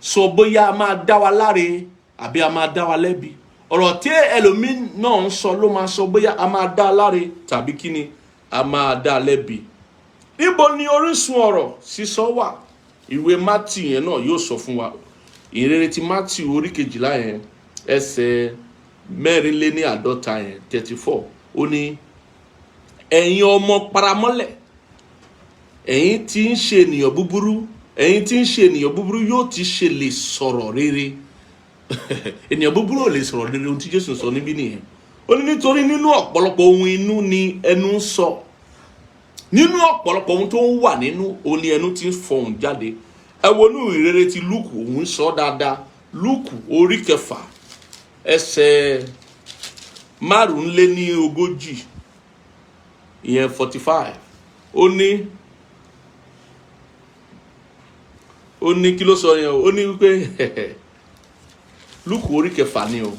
[SPEAKER 1] sọ bóyá a máa dá wa láre àbí a máa dá wa lẹ́bi. Ọ̀rọ̀ tí ẹlòmíín náà ń sọ ló máa sọ bóyá a máa dá láre tàbí kí ni a máa dá lẹ́bi. Níbo ni orísun ọ̀rọ̀ sísọ wà? Ìwé Mátíù yẹn náà yóò sọ fún wa. Ìrere ti Mátíù orí 12 yẹn ẹsẹ̀ 54 yẹn 34 ó ní ẹ̀yin ọmọ paramọ́lẹ̀, ẹ̀yin tí ń ṣe ènìyàn búburú, yóò ti ṣe lè sọ̀rọ̀ rere. Ènìyàn búburú ò lè sọ̀rọ̀ rere, ohun tí Jésù sọ níbí nìyẹn. Ó ní nítorí nínú ọ̀pọ̀lọpọ̀ ohun inú ni ẹnu ń sọ. Nínú ọ̀pọ̀lọpọ̀ ohun tó ń wà nínú òun ni ẹnu ti ń fọhùn jáde. Ẹ wo inú ìrere ti Lúùkù, òun sọ dáadáa. Lúùkù orí 6 ẹsẹ̀ 45 ìyẹn 45 ó ní kí ló sọ yẹn ó ní wípé Lúùkù orí 6 ni o.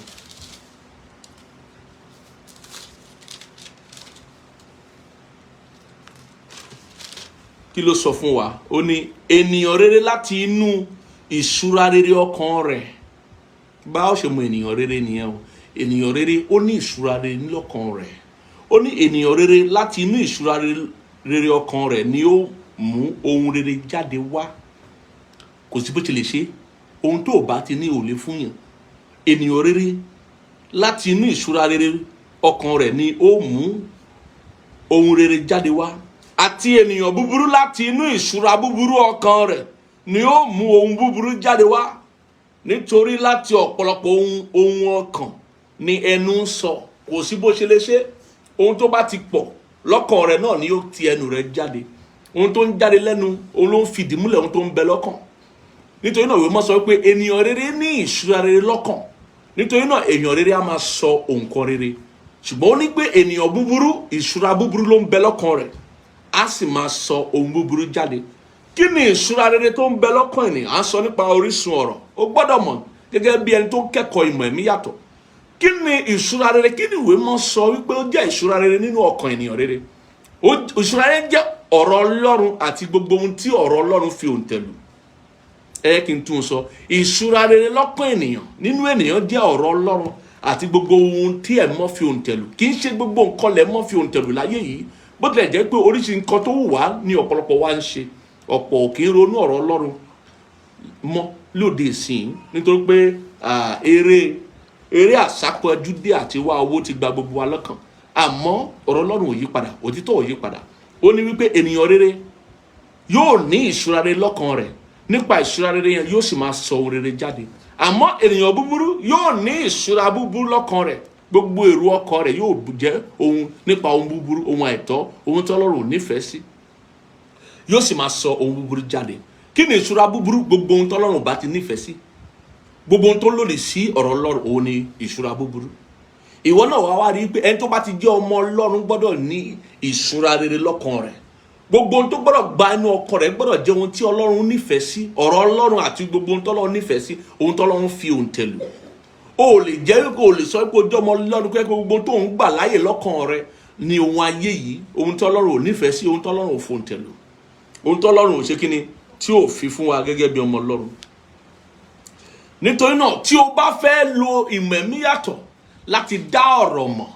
[SPEAKER 1] Kí ló sọ fún wa? Ó ní ènìyàn rere láti inú ìṣúra rere ọkàn rẹ̀. Bá ó ṣe mọ ènìyàn rere nìyẹn o. Ènìyàn rere ó ní ìṣúra rere lọ́kàn rẹ̀. Ó ní ènìyàn rere láti inú ìṣúra rere ọkàn rẹ̀ ni ó mú ohun rere jáde wá. Kò sí bó ti lè ṣe ohun tó bá ti ní ò lè fún yàn. Ènìyàn rere láti inú ìṣúra rere ọkàn rẹ̀ ni ó mú ohun rere jáde wá. Àti ènìyàn búburú láti inú ìṣúra búburú ọkàn rẹ̀ ni ó mú ohun búburú jáde wá. Nítorí láti ọ̀pọ̀lọpọ̀ ohun ọkàn ni ẹnu ń sọ. Kò sí bó ṣe lè ṣe. Ohun tó bá ti pọ̀ lọ́kàn rẹ̀ náà ni yóò ti ẹnu rẹ̀ jáde. Ohun tó ń jáde lẹ́nu òun ló ń fìdí múlẹ̀ ohun tó ń bẹ lọ́kàn. Nítorí náà ìwé mọ́ sọ pé ènìyàn rere ní ìṣúra rere lọ́kàn. Nítorí náà ènìyàn rere á máa sọ nǹkan rere. Ṣùgbọ́n ó ní pé ènìyàn búburú, ìṣúra búburú ló ń bẹ lọ́kàn rẹ̀, á sì máa sọ ohun búburú jáde. Kí ni ìṣúra rere tó ń bẹ lọ́kàn ènìyàn? À ń sọ nípa orísun ọ̀rọ̀. O gbọ́dọ̀ mọ̀ gẹ́gẹ́ bí ẹni tó kẹ́kọ̀ọ́ ìmọ̀ ẹ̀mí yàtọ̀. Kí ni ìṣúra rere? Kí ni ìwé mọ́ sọ wípé ó jẹ́ ìṣúra rere nínú ọkàn ènìyàn rere? Ìṣúra rere jẹ́ ọ̀rọ̀ Ọlọ́run àti gbogbo ohun tí ọ̀rọ̀ Ọlọ́run fi òǹtẹ̀lù. Kí n tún sọ, ìṣúra rere lọ́kàn ènìyàn nínú ènìyàn jẹ́ ọ̀rọ̀ Ọlọ́run àti gbogbo ohun tí ẹ̀mọ́ fi òǹtẹ̀lù. Kì í ṣe gbogbo nǹkan lẹ̀mọ́ fi òǹtẹ̀lù láyé yìí. Bó tilẹ̀ jẹ́ pé oríṣi nǹkan tó wù wá ní ọ̀pọ̀lọpọ̀ wa ń ṣe. Ọ̀pọ̀ ò kì í ronú ọ̀rọ̀ Ọlọ́run mọ́ lóde ìsìn nítorí pé eré àsápajúdé àti wá owó ti gba gbogbo wa lọ́kàn. Àmọ́ ọ̀rọ̀ Ọlọ́run ò yí padà, òtítọ́ ò yí padà. Ó ní wípé ènìyàn rere yóò ní ìṣúra rere lọ́kàn rẹ̀. Nípa ìṣúra rere yẹn yóò sì máa sọ ohun rere jáde. Àmọ́ ènìyàn búburú yóò ní ìṣúra búburú lọ́kàn rẹ̀. Gbogbo èrò ọkàn rẹ̀ yóò jẹ́ ohun nípa ohun búburú, ohun àìtọ́, ohun tí Ọlọ́run ò nífẹ̀ẹ́ sí. Yóò sì máa sọ ohun búburú jáde. Kí ni ìṣúra búburú? Gbogbo ohun tí Ọlọ́run bá ti nífẹ̀ẹ́ sí. Gbogbo ohun tó lòdì sí ọ̀rọ̀ Ọlọ́run òun ni ìṣúra búburú. Ìwọ náà wá rí pé ẹni tó bá ti jẹ́ ọmọ Ọlọ́run gbọ́dọ̀ ní ìṣúra rere lọ́kàn rẹ̀. Gbogbo ohun tó gbọ́dọ̀ gba inú ọkàn rẹ̀ gbọ́dọ̀ jẹ́ ohun tí Ọlọ́run nífẹ̀ẹ́ sí. Ọ̀rọ̀ Ọlọ́run àti gbogbo ohun tí Ọlọ́run nífẹ̀ẹ́ sí, ohun tí Ọlọ́run fi òǹtẹ̀lù. O lè jẹ́ wípé o lè sọ pé o jẹ́ ọmọ Ọlọ́run pé gbogbo tó ń gbà láyè lọ́kàn rẹ̀ ni ohun ayé yìí, ohun tí Ọlọ́run ò nífẹ̀ẹ́ sí, ohun tí Ọlọ́run ò fòǹtẹ̀lù. Ohun tí Ọlọ́run ò ṣe kíni tí ò fi fún wa gẹ́gẹ́ bí ọmọ Ọlọ́run. Nítorí náà tí o bá fẹ́ lo ìmọ̀ ẹ̀mí yàtọ̀ láti dá ọ̀rọ̀ mọ̀,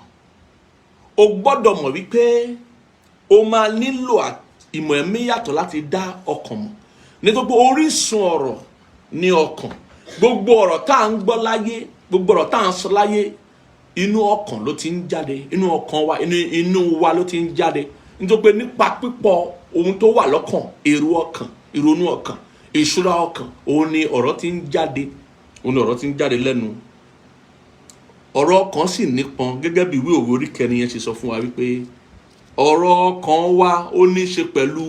[SPEAKER 1] o gbọ́dọ̀ mọ̀ wípé o máa nílò ìmọ̀ ẹ̀mí yàtọ̀ láti dá ọkàn mọ̀. Nítorí pé orísun ọ̀rọ̀ ni ọkàn. Gbogbo ọ̀rọ̀ tá à ń gbọ́ láyé, gbogbo ọ̀rọ̀ tá à ń sọ láyé, inú ọkàn ló ti ń jáde, inú ọkàn wa, inú wa ló ti ń jáde. Nítorí pé nípa pípọ̀ ohun tó wà lọ́kàn, èrò ọkàn, ìrònú ọkàn, ìṣúra ọkàn, òun ni ọ̀rọ̀ ti ń jáde. òun ọ̀rọ̀ tí ń jáde lẹ́nu. Ọ̀rọ̀ kan sì nípọn gẹ́gẹ́ bí ìwé Òwe orí 4 yẹn ṣe sọ fún wa wípé ọ̀rọ̀ kan wá ó ní ṣe pẹ̀lú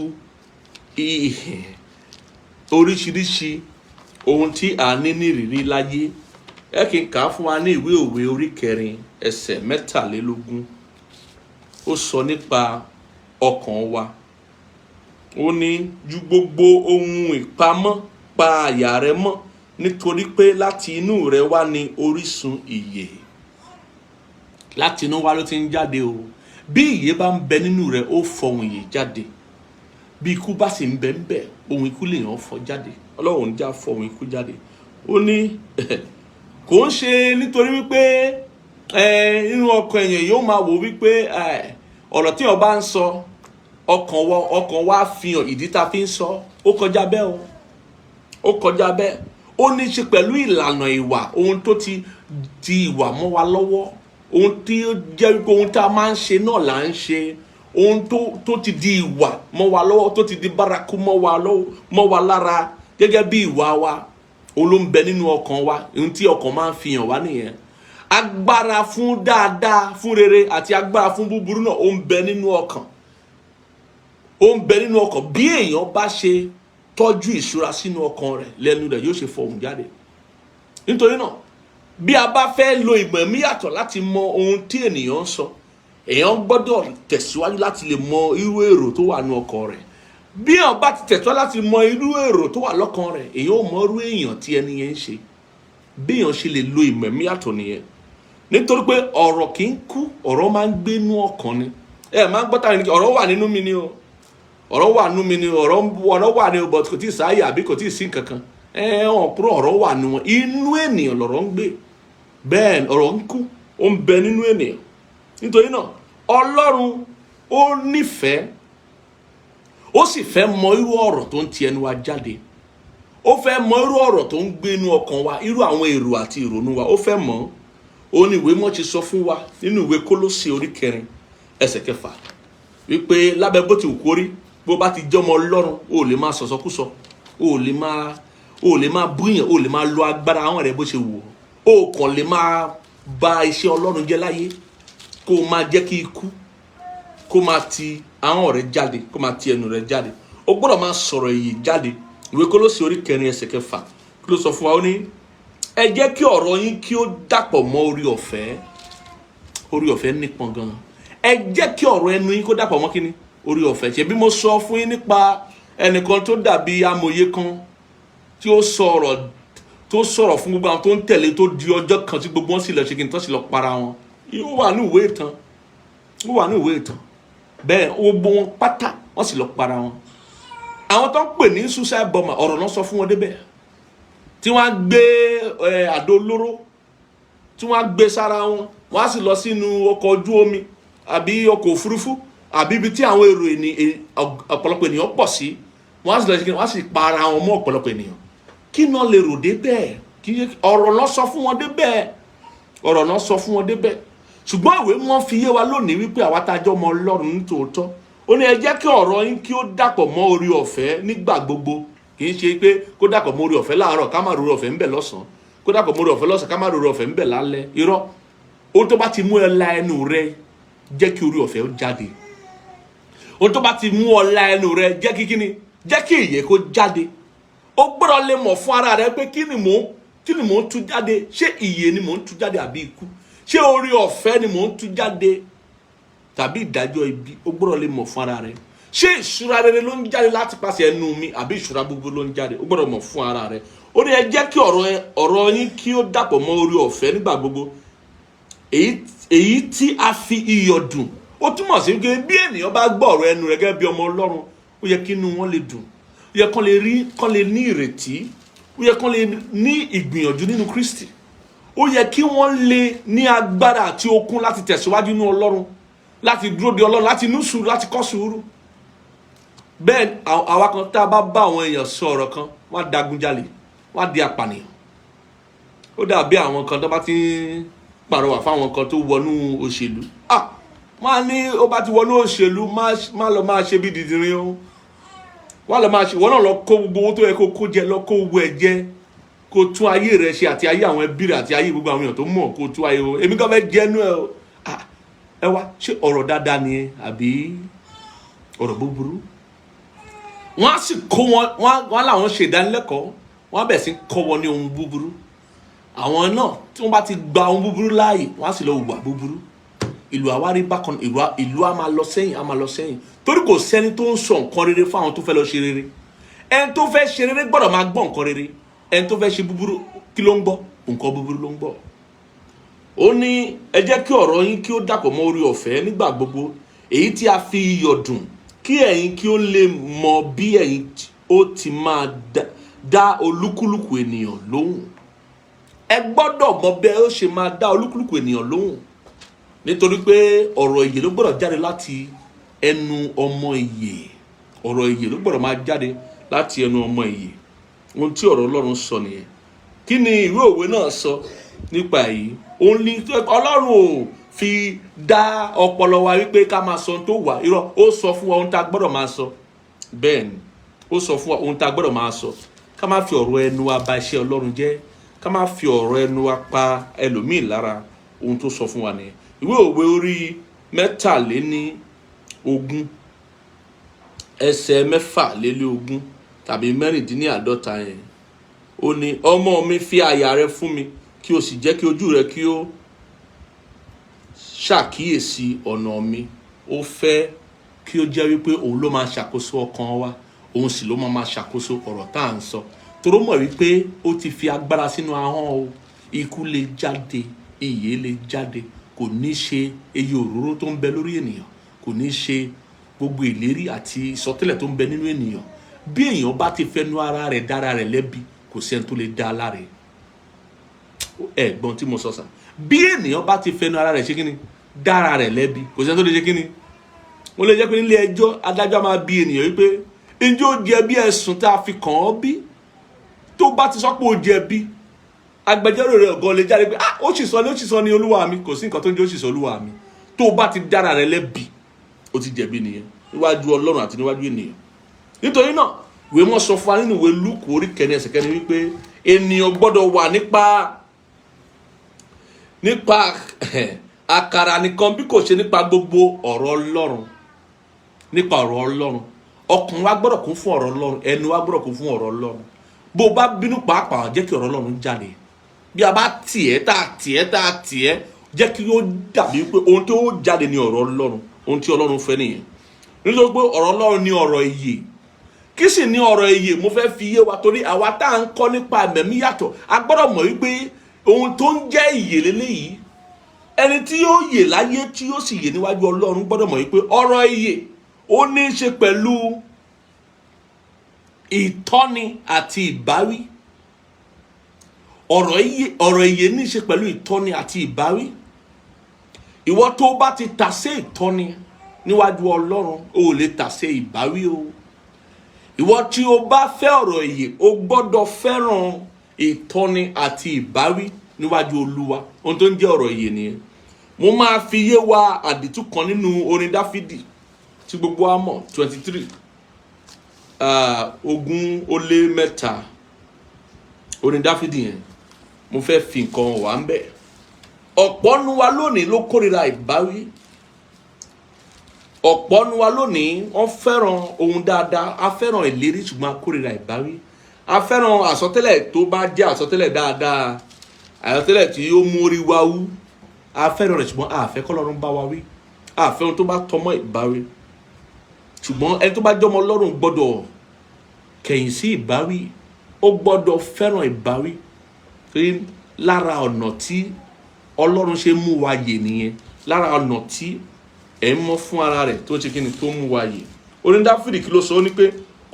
[SPEAKER 1] oríṣiríṣi ohun tí a ní nírìírí láyé. Ẹ kí n kà á fún wa ní ìwé Òwe orí 4 ẹsẹ̀ 23. Ó sọ nípa ọkàn wa. Ó ní ju gbogbo ohun ìpamọ́ pa àyà rẹ mọ́ nítorí pé láti inú rẹ wá ní orísun ìyè. Láti inú wa ló ti ń jáde o. Bí ìyè bá ń bẹ nínú rẹ ó fọhùn ìyè jáde. Bí ikú bá sì ń bẹ ń bẹ ohun ikú lèèyàn fọ jáde. Ọlọ́run já fọhùn ikú jáde. Ó ní kò ń ṣe nítorí wípé nínú ọkàn èèyàn yóò máa wò wípé ọ̀rọ̀ tí ó bá ń sọ ọkàn wa fi hàn ìdí tá fi ń sọ. Ó kọjá bẹ́ẹ̀ o. Ó kọjá bẹ́ẹ̀. Ó ní ṣe pẹ̀lú ìlànà ìwà, ohun tó ti di ìwà mọ́ wa lọ́wọ́, ohun tí ó jẹ́ wípé ohun tá a máa ń ṣe náà là ń ṣe, ohun tó ti di ìwà mọ́ wa lọ́wọ́, tó ti di bárakú mọ́ wa lára gẹ́gẹ́ bí ìwà wa, òun ló ń bẹ nínú ọkàn wa. Ohun tí ọkàn máa ń fi hàn wá nìyẹn. Agbára fún dáadáa, fún rere àti agbára fún búburú náà ó ń bẹ nínú ọkàn. Ó ń bẹ nínú ọkàn. Bí èèyàn bá ṣe tọ́jú ìṣúra sínú ọkàn rẹ̀, lẹ́nu rẹ̀ yóò ṣe fọhùn jáde. Nítorí náà bí a bá fẹ́ lo ìmọ̀ ẹ̀mí yàtọ̀ láti mọ ohun tí ènìyàn ń sọ, èèyàn gbọ́dọ̀ tẹ̀síwájú láti lè mọ irú èrò tó wà ní ọkàn rẹ̀. Bí èèyàn bá ti tẹ̀síwájú láti mọ irú èrò tó wà lọ́kàn rẹ̀, èèyàn ò mọ irú èèyàn tí ẹni yẹn ń ṣe. Bí èèyàn ṣe lè lo ìmọ̀ ẹ̀mí yàtọ̀ nìyẹn. Nítorí pé ọ̀rọ̀ kì í kú, ọ̀rọ̀ máa ń gbé inú ọkàn ni. Máa ń gbọ́ tàbí ọ̀rọ̀ wà nínú mi ni o. Ọ̀rọ̀ wà nínú mi ni, ọ̀rọ̀ wà ní but kò tí ì sáyé àbí kò tí ì sí nǹkankan. Ọ̀rọ̀ wà nínú wọn. Inú ènìyàn lọ̀rọ̀ ń gbé. Bẹ́ẹ̀ ọ̀rọ̀ ń kú, ó ń bẹ nínú ènìyàn. Nítorí náà Ọlọ́run ó nífẹ̀ẹ́, ó sì fẹ́ mọ irú ọ̀rọ̀ tó ń ti ẹnu wa jáde. Ó fẹ́ mọ irú ọ̀rọ̀ tó ń gbé inú ọkàn wa, irú àwọn èrò àti ìrònú wa. Ó fẹ́ mọ̀. Ó ní ìwé mọ́ ti sọ fún wa nínú ìwé Kólósè orí 4 ẹsẹ̀ 6 wípé lábẹ́ bó ti wù kó rí, bó bá ti jọmọ Ọlọ́run ó lè máa sọ̀sọ́kúsọ, ó lè máa búyàn, ó lè máa lo agbára àwọn rẹ̀ bó ṣe wù ọ́. Ó kàn lè máa ba iṣẹ́ Ọlọ́run jẹ́ láyé, kó máa jẹ́ kí ikú kó máa ti àwọn rẹ̀ jáde, kó máa ti ẹnu rẹ̀ jáde. Ó gbọ́dọ̀ máa sọ̀rọ̀ ìyè jáde. Ìwé Kólósè orí 4 ẹsẹ̀ 6 kí ló sọ fún wa? Ó ní ẹ jẹ́ kí ọ̀rọ̀ yín kí ó dàpọ̀ mọ́ orí ọ̀fẹ́. Orí ọ̀fẹ́ nípọn gan. Ẹ jẹ́ kí ọ̀rọ̀ ẹnu yín kó dàpọ̀ mọ́ kíni? Orí ọ̀fẹ́. Ṣé bí mo sọ fún yín nípa ẹnìkan tó dàbí amòye kan tí ó sọ̀rọ̀ fún gbogbo àwọn tó ń tẹ̀lé, tó di ọjọ́ kan tí gbogbo wọn sì lọ ṣe kí n tó sì lọ para wọn. Ó wà ní ìwé ìtàn. Ó wà ní ìwé ìtàn. Bẹ́ẹ̀ gbogbo wọn pátá wọ́n sì lọ para wọn. Àwọn tó ń pè ní suicide bomber, ọ̀rọ̀ náà sọ fún wọn débẹ̀. Tí wọ́n á gbé àdó olóró, tí wọ́n á gbé sára wọn, wọ́n á sì lọ sínú ọkọ̀ ojú omi àbí ọkọ̀ òfurufú àbí ibi tí àwọn èrò ọ̀pọ̀lọpọ̀ ènìyàn pọ̀ sí. Wọ́n á sì lọ sí, wọ́n á sì pa ara wọn mọ́ ọ̀pọ̀lọpọ̀ ènìyàn. Kí náà lè rò débẹ̀? Ọ̀rọ̀ náà sọ fún wọn débẹ̀. Ọ̀rọ̀ náà sọ fún wọn débẹ̀. Ṣùgbọ́n ìwé wọn fi yé wa lónìí wípé àwa tá jẹ́ ọmọ Ọlọ́run ní tòótọ́. Ó ní ẹ jẹ́ kí ọ̀rọ̀ yín kí ó dàpọ̀ mọ́ orí ọ̀fẹ́ nígbà gbogbo. Kì í ṣe pé kó dàpọ̀ mọ́ orí ọ̀fẹ́ láàárọ̀ ká má ro orí ọ̀fẹ́ ńbẹ̀ lọ́sàn-án, kó dàpọ̀ mọ́ orí ọ̀fẹ́ lọ́sàn-án ká má ro orí ọ̀fẹ́ ńbẹ̀ lálẹ́. Irọ́. Ohun tó bá ti mú ẹ la ẹnu rẹ, jẹ́ kí orí ọ̀fẹ́ ó jáde. Ohun tó bá ti mú ọ la ẹnu rẹ, jẹ́ kí kíni? Jẹ́ kí ìyè kó jáde. Ó gbọ́dọ̀ lè mọ̀ fún ara rẹ pé kí ni mò ń tú jáde? Ṣé ìyè ni mò ń tú jáde àbí ikú? Ṣé orí ọ̀fẹ́ ni mò ń tú jáde tàbí ìdájọ́ ibi? Ó gbọ́dọ̀ lè mọ̀ fún ara rẹ. Ṣé ìṣúra rere ló ń jáde láti pàṣẹ ẹnu mi àbí ìṣúra búburú ló ń jáde? Ó gbọ́dọ̀ mọ̀ fún ara rẹ. Ó ní ẹ jẹ́ kí ọ̀rọ̀ yín kí ó dàpọ̀ mọ́ orí ọ̀fẹ́ nígbà gbogbo, èyí tí a fi iyọ̀ dùn. Ó túmọ̀ sí pé bí ènìyàn bá gbọ́ ọ̀rọ̀ ẹnu rẹ̀ gẹ́gẹ́ bí ọmọ Ọlọ́run, ó yẹ kí inú wọn lè dùn. Ó yẹ kán lè ní ìrètí. Ó yẹ kán lè ní ìgbìyànjú nínú Kristi. Ó yẹ kí wọ́n lè ní agbára àti okun láti tẹ̀síwájú nínú Ọlọ́run, láti dúró de Ọlọ́run, láti ní sùúrù, láti kọ́ sùúrù. Bẹ́ẹ̀ àwa kan tá a bá àwọn èèyàn sọ ọ̀rọ̀ kan, wọ́n á dagunjalè, wọ́n á di apànìyàn. Ó dàbí àwọn kan tó bá ti ń pàrọwà fáwọn kan tó wọnú òṣèlú. Wọ́n á ní ó bá ti wọnú òṣèlú, má lọ máa ṣe bí dìdìrín o. Wọ́n lọ máa ṣe, wọ́n náà lọ kó gbogbo owó tó yẹ kó jẹ, lọ kó gbogbo ẹ̀ jẹ, kó kó tún ayé rẹ ṣe àti ayé àwọn ẹbí rẹ àti ayé gbogbo àwọn èèyàn tó mọ̀ kó tún ayé wọn èmi kan fẹ́ jẹ́nu ẹ o ẹ wá ṣé ọ̀rọ̀ dáadáa ni àbí ọ̀rọ̀ búburú wọ́n á sì kó wọn làwọn ṣe ìdánilẹ́kọ̀ọ́ wọ́n á bẹ̀ sí kọ́ wọn ní ohun búburú àwọn náà tí wọ́n bá ti gba ohun búburú láàyè wọ́n á sì lọ hùwà búburú ìlú àwárí bákan ìlú á máa lọ sẹ́yìn torí kò sẹ́ni tó ń sọ nǹkan rere fún àwọn tó fẹ́ lọ ṣe rere ẹni tó fẹ́ ṣe rere gbọ́dọ̀ máa gbọ́ nǹkan rere ẹni tó fẹ́ ṣe búburú kí ló ń gbọ́ nǹkan búburú ló ń gbọ́ ó ní ẹ jẹ́ kí ọ̀rọ̀ yín kí ó dàpọ̀ mọ́ orí ọ̀fẹ́ nígbà gbogbo èyí tí a fi iyọ̀ dùn kí ẹ̀yin kí ó lè mọ bí ẹ̀yin ó ti máa dá olúkúlùkù ènìyàn lóhùn ẹ gbọ́dọ̀ mọ bí ẹ ó ṣe máa dá olúkúlùkù ènìyàn lóhùn nítorí pé ọ̀rọ̀ ìyè ló gbọ́dọ̀ jáde láti ẹnu ọmọ ìyè ọ̀rọ̀ ìyè ló gbọ́dọ̀ máa jáde láti ẹnu ọmọ ìyè ohun tí ọ̀rọ̀ Ọlọ́run sọ nìyẹn kí ni ìwé òwe náà sọ nípa èyí Ọlọ́run ò fi dá ọpọlọ wa wípé ká máa sọ ohun tó wà irọ́ ó sọ fún wa ohun tá a gbọ́dọ̀ máa sọ bẹ́ẹ̀ ni ó sọ fún wa ohun tá a gbọ́dọ̀ máa sọ ká má fi ọ̀rọ̀ ẹnu wa bà iṣẹ́ Ọlọ́run jẹ́ ká má fi ọ̀rọ̀ ẹnu wa pa ẹlòmíì lára ohun tó sọ fún wa nìyẹn ìwé òwe orí 23 ẹsẹ̀ 4 tàbí 56 yẹn ó ní ọmọ mi fi àyà rẹ fún mi kí o sì jẹ́ kí ojú rẹ kí ó ṣàkíyèsí ọ̀nà mi ó fẹ́ kí ó jẹ́ wípé òun ló máa ṣàkóso ọkàn wa òun sì ló máa ṣàkóso ọ̀rọ̀ tá à ń sọ toró mọ̀ wípé ó ti fi agbára sínú ahọ́n o ikú lè jáde ìyè lè jáde kò ní ṣe eye òróró tó ń bẹ lórí ènìyàn kò ní ṣe gbogbo ìlérí àti ìsọtẹ́lẹ̀ tó ń bẹ nínú ènìyàn bí èèyàn bá ti fẹnu ara rẹ̀ dára rẹ̀ lẹ́bi kò sẹ́ni tó lè dá láre ẹ̀gbọ́n tí mo sọ sà bí ènìyàn bá ti fẹnu ara rẹ̀ ṣe kíni dára rẹ̀ lẹ́bi kò sẹ́ni tó lè ṣe kíni mo lè jẹ́ pé nílé ẹjọ́ adájọ́ máa bi ènìyàn wípé ǹjẹ́ ó jẹ̀bi ẹ̀sùn tá a fi kàn ọ́ bí tó bá ti sọ pé ó jẹ̀bi agbẹjọ́rò rẹ̀ ọ̀gọ́ lè jáde pé ó sì sọ ní olúwa mi kò sí nǹkan tó ń jẹ́ ó sì sọ olúwa mi tó bá ti dára rẹ̀ lẹ́bi ó ti jẹ̀bi nìyẹn níwájú Ọlọ́run àti níwájú ènìyàn nítorí náà ìwé wọn sọ fún wa nínú ìwé Lúùkù orí 9 ẹsẹ̀ 9 wípé ènìyàn gbọ́dọ̀ wà nípa àkàrà nìkan bí kò ṣe nípa gbogbo ọ̀rọ̀ Ọlọ́run nípa ọ̀rọ̀ Ọlọ́run ọkàn wa gbọ́dọ̀ kún fún ọ̀rọ̀ Ọlọ́run ẹnu wa gbọ́dọ̀ kún fún ọ̀rọ̀ Ọlọ́run bó o bá bínú pàápàá jẹ́ kí ọ̀rọ̀ Ọlọ́run jáde bí a bá tiẹ̀ jẹ́ kí ó dàbí pé ohun tí ó jáde ní ọ̀rọ̀ Ọlọ́run ohun tí Ọlọ́run fẹ́ nìyẹn nítorí pé ọ̀rọ̀ Ọlọ́run ní ọ̀rọ̀ ìyè kí sì ní ọ̀rọ̀ ìyè mo fẹ́ fi yé wa torí àwa tá à ń kọ́ nípa ẹ̀mí yàtọ̀ a gbọ́dọ̀ mọ̀ wípé ohun tó ń jẹ́ ìyè lélẹ́yìí ẹni tí yóò yè láyé tí yóò sì yè níwájú Ọlọ́run gbọ́dọ̀ mọ̀ wípé ọ̀rọ̀ ìyè ó ní í ṣe pẹ̀lú ìtọ́ni àti ìbáwí ọ̀rọ̀ ìyè ní í ṣe pẹ̀lú ìtọ́ni àti ìbáwí ìwọ tó bá ti tàsé ìtọ́ni níwájú Ọlọ́run o ò lè tàsé ìbáwí o ìwọ tí o bá fẹ́ ọ̀rọ̀ ìyè o gbọ́dọ̀ fẹ́ràn ìtọ́ni àti ìbáwí níwájú Olúwa ohun tó ń jẹ́ ọ̀rọ̀ ìyè nìyẹn mo máa fi yé wa àdìtú kan nínú orin Dáfídì tí gbogbo wa mọ̀ 23 3 orin Dáfídì yẹn mo fẹ́ fi nǹkan wà ń bẹ̀ ọ̀pọ̀ nu wa lónìí ló kórìíra ìbáwí ọ̀pọ̀ nu wa lónìí wọ́n fẹ́ràn ohun dáadáa a fẹ́ràn ìlérí ṣùgbọ́n a kórìíra ìbáwí a fẹ́ràn àsọtẹ́lẹ̀ tó bá jẹ́ àsọtẹ́lẹ̀ dáadáa àsọtẹ́lẹ̀ tí ó mú orí wa wú a fẹ́ràn rẹ̀ ṣùgbọ́n a fẹ́ k'Ọlọ́run bá wa wí a fẹ́ ohun tó bá tọmọ́ ìbáwí ṣùgbọ́n ẹni tó bá jọmọ Ọlọ́run gbọ́dọ̀ kẹ̀yìn sí ìbáwí ó gbọ́dọ̀ fẹ́ràn ìbáwí torí lára ọ̀nà tí Ọlọ́run ṣe mú wa yè nìyẹn lára ọ̀nà tí ẹ̀ ń mọ́ fún ara rẹ̀ tó ń ṣe kíni tó mú wa yè orin Dáfídì kí ló sọ ní pé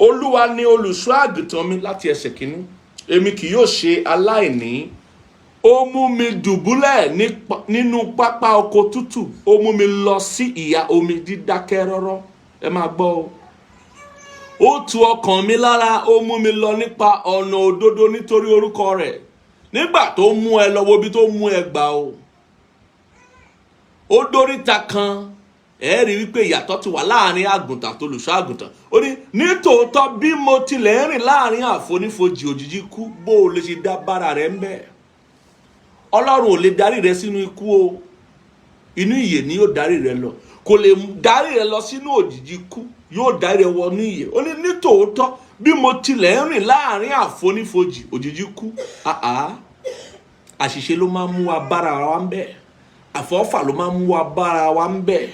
[SPEAKER 1] Olúwa ni olùṣọ́ àgùntàn mi láti ẹsẹ̀ kìíní èmi kì yóò ṣe aláìní ó mú mi dùbúlẹ̀ nínú pápá oko tútù ó mú mi lọ sí ìhà omi dídákẹ́ rọ́rọ́ ẹ máa gbọ́ o ó tu ọkàn mi lára ó mú mi lọ nípa ọ̀nà òdodo nítorí orúkọ rẹ̀ nígbà tó mú ẹ lọ wo ibi tó mú ẹ gbà o ó dóríta kan ẹ rí wípé ìyàtọ̀ ti wà láàrin àgùntàn tó olùṣọ́ àgùntàn. Ó ní nítòótọ́ bí mo tilẹ̀ rìn láàrin àfonífojì òjìji ikú, bó o lè ṣe dá bára rẹ ń bẹ̀. Ọlọ́run ò lè darí rẹ sínú ikú o, inú ìyè ni yóò darí rẹ lọ. Kò lè darí rẹ lọ sínú òjìji ikú, yóò darí rẹ wọnú ìyè. Ó ní nítòótọ́ bí mo tilẹ̀ rìn láàrin àfonífojì òjìji ikú, àṣìṣe ló máa ń mú wa bára wa ń bẹ̀, àfọwọ́fà ló máa ń mú wa bára wa ń bẹ̀.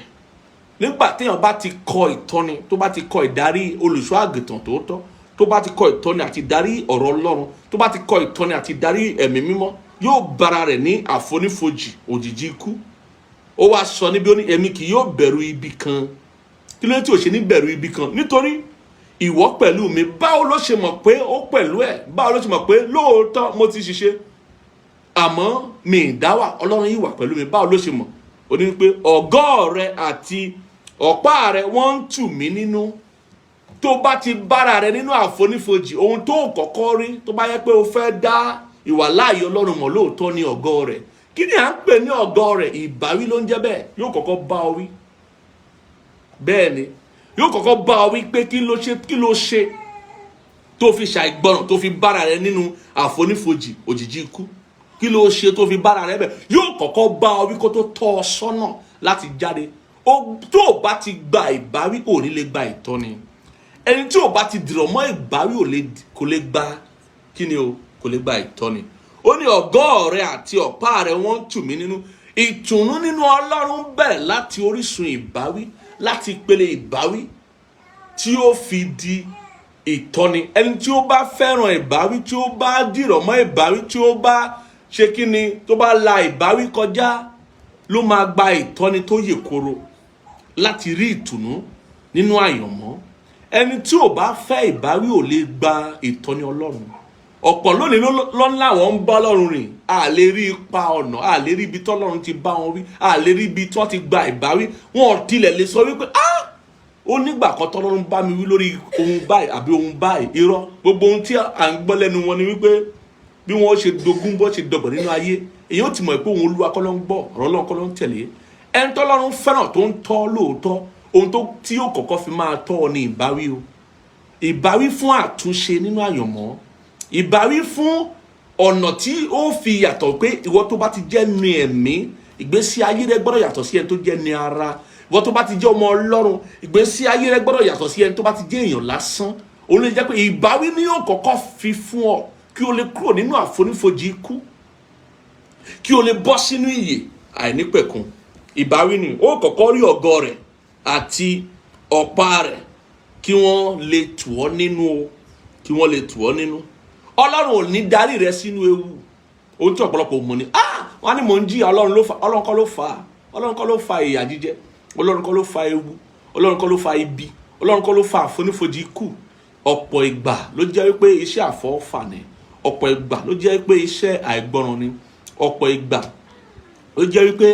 [SPEAKER 1] Nígbà téèyàn bá ti kọ ìtọ́ni, tó bá ti kọ ìdarí olùṣọ́ àgùntàn tòótọ́, tó bá ti kọ ìtọ́ni àti ìdarí ọ̀rọ̀ Ọlọ́run, tó bá ti kọ ìtọ́ni àti ìdarí ẹ̀mí mímọ́, yóò bára rẹ̀ ní àfonífojì òjìji ikú. Ó wá sọ níbi ó ní èmi kì yóò bẹ̀rù ibi kan. Kí ló dé tí ò ṣe ní bẹ̀rù ibi kan? Nítorí ìwọ pẹ̀lú mi. Báwo ló ṣe mọ̀ pé ó pẹ̀lú ẹ̀? Báwo ló ṣe mọ̀ pé lóòótọ́ mo ti ṣiṣẹ́ àmọ́ mi ì dá wà, Ọlọ́run yìí wà pẹ̀lú mi? Báwo ló ṣe mọ̀? Ó ní pé ọ̀gọ́ rẹ àti ọ̀pá rẹ wọ́n ń tù mí nínú. Tó bá ti bára rẹ nínú àfonífojì, ohun tó kọ́kọ́ rí tó bá yẹ pé o fẹ́ dá ìwà láàyè Ọlọ́run mọ̀ lóòótọ́ ní ọ̀gọ́ rẹ̀. Kí ni à ń pè ní ọ̀gọ́ rẹ̀? Ìbáwí ló ń jẹ́ bẹ́ẹ̀. Yóò kọ́kọ́ bá ọ wí. Bẹ́ẹ̀ ni, yóò kọ́kọ́ bá ọ wí pé kí ló ṣe tó fi ṣàìgbọràn, tó fi bára rẹ nínú àfonífojì òjìji ikú. Kí ló ṣe tó fi bára rẹ bẹ́ẹ̀? Yóò kọ́kọ́ bá ọ wí kó tó tọ́ ọ sọ́nà láti jáde. Tó o bá ti gba ìbáwí, ò ní lè gba ìtọ́ni. Ẹni tí ò bá ti dìrọ̀ mọ́ ìbáwí kò lè gba kíni o, kò lè gba ìtọ́ni. Ó ní ọ̀gọ́ rẹ àti ọ̀pá rẹ wọ́n ń tù mí nínú. Ìtùnú nínú Ọlọ́run bẹ̀rẹ̀ láti orísun ìbáwí, láti ìpele ìbáwí tí ó fi di ìtọ́ni. Ẹni tí ó bá fẹ́ràn ìbáwí, tí ó bá dìrọ̀ mọ́ ìbáwí, tí ó bá ṣe kíni, tó bá la ìbáwí kọjá, ló máa gba ìtọ́ni tó yè koro láti rí ìtùnú nínú àyànmọ́. Ẹni tí ò bá fẹ́ ìbáwí ò lè gba ìtọ́ni Ọlọ́run. Ọ̀pọ̀ lónìí ló ń láwọn ń bá Ọlọ́run rìn, a lè rí ipa ọ̀nà, a lè rí ibi tí Ọlọ́run ti bá wọn wí, a lè rí ibi tí wọ́n ti gba ìbáwí. Wọn ò tilẹ̀ lè sọ wípé ó nígbà kan tọ́lọ́run bá mi wí lórí ohun báyìí àbí ohun báyìí. Irọ́, gbogbo ohun tí à ń gbọ́ lẹ́nu wọn ni wípé bí wọ́n ṣe dogun bọ́ ṣe dọ̀gbọ̀n nínú ayé, èyí ó ti mọ̀ pé òun Olúwa kọ́ ló ń gbọ́, ọ̀rọ̀ Ọlọ́run kọ́ ló ń tẹ̀lé. Ẹni tọ́lọ́run fẹ́ràn tó ń tọ́ lóòótọ́, ohun tí yóò kọ́kọ́ fi máa tọ́ ọ ní ìbáwí o. Ìbáwí fún àtúnṣe nínú àyànmọ́. Ìbáwí fún ọ̀nà tí ó fi yàtọ̀ pé ìwọ tó bá ti jẹ́ ní ẹ̀mí, ìgbésí ayé rẹ gbọ́dọ̀ yàtọ̀ sí ẹni tó jẹ́ ní ara. Ìwọ tó bá ti jẹ́ ọmọ Ọlọ́run, ìgbésí ayé rẹ gbọ́dọ̀ yàtọ̀ sí ẹni tó bá ti jẹ́ èèyàn lásán. Òun lè jẹ́ pé ìbáwí ni yóò kọ́kọ́ fi fún ọ kí o lè kúrò nínú àfonífojì ikú, kí o lè bọ́ sínú ìyè àìnípẹ̀kun. Ìbáwí ni ó kọ́kọ́ rí ọ̀gọ́ rẹ̀ àti ọ̀pá rẹ̀ kí wọ́n lè tù ọ́ nínú o, kí wọ́n lè tù ọ́ nínú. Ọlọ́run ò ní darí rẹ sínú ewu. Ohun tí ọ̀pọ̀lọpọ̀ mọ̀ ni wọ́n á ní mò ń jìyà, Ọlọ́run kọ́ ló fà á. Ọlọ́run kọ́ ló fa ìyà jíjẹ, Ọlọ́run kọ́ ló fa ewu, Ọlọ́run kọ́ ló fa ibi, Ọlọ́run kọ́ ló fa àfonífojì ikú. Ọ̀pọ̀ ìgbà ló jẹ́ wípé iṣẹ́ àfọwọ́fà ni. Ọ̀pọ̀ ìgbà ló jẹ́ wípé iṣẹ́ àìgbọràn ni. Ọ̀pọ̀ ìgbà ló jẹ́ wípé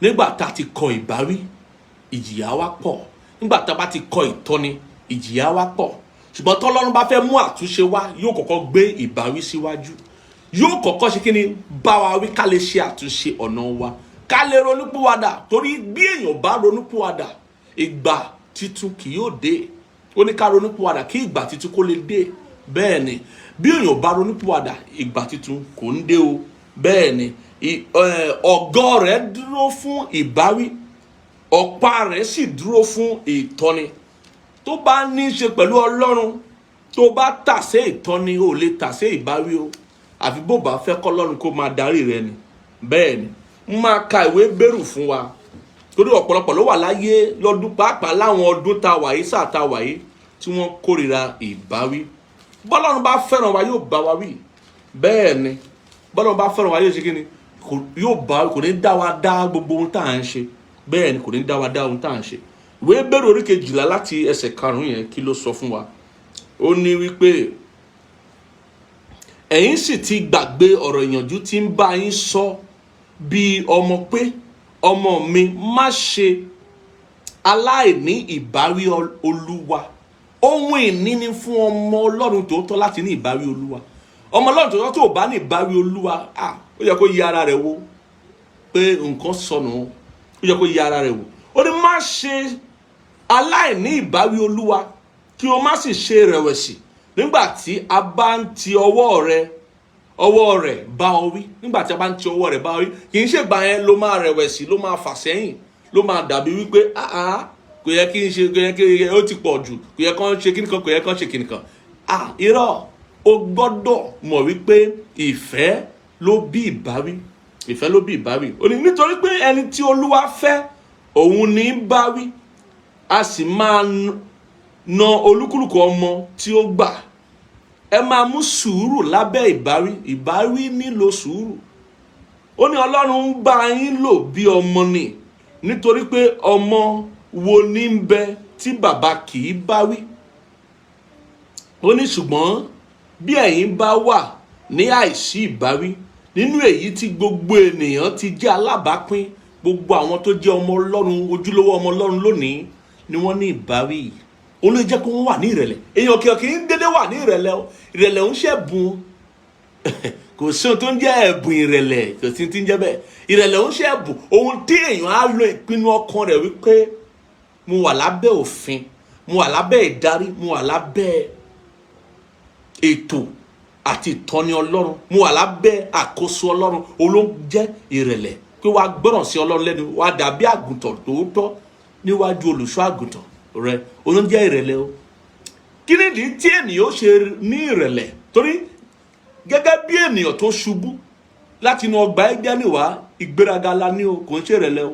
[SPEAKER 1] nígbà tá a ti kọ ìbáwí, ìjìyà wa pọ̀. Nígbà tá a bá ti kọ ìtọ́ni, ìjìyà wa pọ̀. Ṣùgbọ́n tọ́lọ́run bá fẹ́ mú àtúnṣe wá, yóò kọ́kọ́ gbé ìbáwí síwájú. Yóò kọ́kọ́ ṣe kíni, bá wa wí ká lè ṣe àtúnṣe ọ̀nà wa, ká lè ronúpìwàdà. Torí bí èèyàn bá ronúpìwàdà, ìgbà titun kì yóò dé. Ó ní ká ronúpìwàdà kí ìgbà titun kó lè dé. Bẹ́ẹ̀ ni, bí èèyàn bá ronúpìwàdà, ìgbà titun kò ń dé o. Bẹ́ẹ̀ ni, ọ̀gọ́ rẹ̀ dúró fún ìbáwí, ọ̀pá rẹ̀ sì dúró fún ìtọ́ni. Tó bá ní í ṣe pẹ̀lú Ọlọ́run, tó bá tàsé ìtọ́ni, ò lè tàsé ìbáwí o. Àfi bó bá fẹ́ kọ́ Ọlọ́run kó máa darí rẹ ni. Bẹ́ẹ̀ ni, ń máa ka ìwé Hébérù fún wa. Torí ọ̀pọ̀lọpọ̀ ló wà láyé lọ́dún, pàápàá láwọn ọdún tá wà yìí, sáà tá wà yìí, tí wọ́n kórìíra ìbáwí. Bọ́lọ́run bá fẹ́ràn wa yóò bá wa wí. Bẹ́ẹ̀ ni, bọ́lọ́run bá fẹ́ràn wa yóò ṣe kíni, kò ní dá wa dá gbogbo ohun tá à ń ṣe. Bẹ́ẹ̀ ni, kò ní dá wa dá ohun tá à ń ṣe. Ìwé Hébérù orí 12 láti ẹsẹ̀ 5 yẹn, kí ló sọ fún wa? Ó ní wípé ẹ̀yin sì ti gbàgbé ọ̀rọ̀ ìyànjú tí ń bá yín sọ bí ọmọ pé, ọmọ mi má ṣe aláìní ìbáwí Olúwa. Ohun ìní ni fún ọmọ Ọlọ́run tòótọ́ láti ní ìbáwí Olúwa. Ọmọ Ọlọ́run tòótọ́ tó bá ní ìbáwí Olúwa, ó yẹ kó yẹ ara rẹ̀ wò pé nǹkan sọnù. Ó yẹ kó yẹ ara rẹ̀ wò. ó ní má ṣe aláìní ìbáwí Olúwa, kí o má sì ṣe rẹ̀wẹ̀sì nígbà tí a bá ń ti ọwọ́ rẹ̀ bá ọ wí. Nígbà tí a bá ń ti ọwọ́ rẹ̀ bá ọ wí, kì í ṣe ìgbà yẹn ló máa rẹ̀wẹ̀sì, ló máa fà sẹ́yìn, ló máa dàbí wípé kò yẹ kí n ṣe, kò yẹ kí ó ti pọ̀ jù, kò yẹ kán ṣe kíníkan, kò yẹ kán ṣe kíníkan. Irọ́, o gbọ́dọ̀ mọ̀ wípé ìfẹ́ ló bí ìbáwí, ìfẹ́ ló bí ìbáwí. Ó ní nítorí pé ẹni tí Olúwa fẹ́ òun ní báwí, a sì máa na olúkúlùkù ọmọ tí ó gbà. Ẹ máa mú sùúrù lábẹ́ ìbáwí, ìbáwí nílò sùúrù. Ó ní Ọlọ́run ń bá yín lò bí ọmọ ni, nítorí pé ọmọ wo ní ń bẹ tí bàbá kì í báwí. Ó ní ṣùgbọ́n bí ẹ̀yin bá wà ní àìsí ìbáwí, nínú èyí tí gbogbo ènìyàn ti jẹ́ alábàápín, gbogbo àwọn tó jẹ́ ọmọ Ọlọ́run, ojúlówó ọmọ Ọlọ́run lónìí ni wọ́n ní ìbáwí. Òun ló jẹ́ kó wọ́n wà ní ìrẹ̀lẹ̀. Èèyàn kì í dédé wà ní ìrẹ̀lẹ̀ o. Ìrẹ̀lẹ̀ ń ṣẹ̀bùn. Kò sí ohun tó ń jẹ́ ẹ̀bùn ìrẹ̀lẹ̀, kò sí tí ń jẹ́ bẹ́ẹ̀. Ìrẹ̀lẹ̀ ń ṣẹ̀bùn. Ohun tí èèyàn á lo ìpinnu ọkàn rẹ̀ wípé mo wà lábẹ́ òfin, mo wà lábẹ́ ìdarí, mo wà lábẹ́ ètò àti ìtọ́ni Ọlọ́run, mo wà lábẹ́ àkóso Ọlọ́run. Òun ló jẹ́ ìrẹ̀lẹ̀, pé wàá gbọ́ràn sí Ọlọ́run lẹ́nu, wàá dàbí àgùntàn tòótọ́ níwájú olùṣọ́ àgùntàn rẹ̀. Òun ló jẹ́ ìrẹ̀lẹ̀ o. Kí nìdí tí ènìyàn ó ṣe ní ìrẹ̀lẹ̀? Torí gẹ́gẹ́ bí ènìyàn tó ṣubú láti inú ọgbà Édẹ́nì wá, ìgbéraga la ní o, kò ń ṣe ìrẹ̀lẹ̀ o.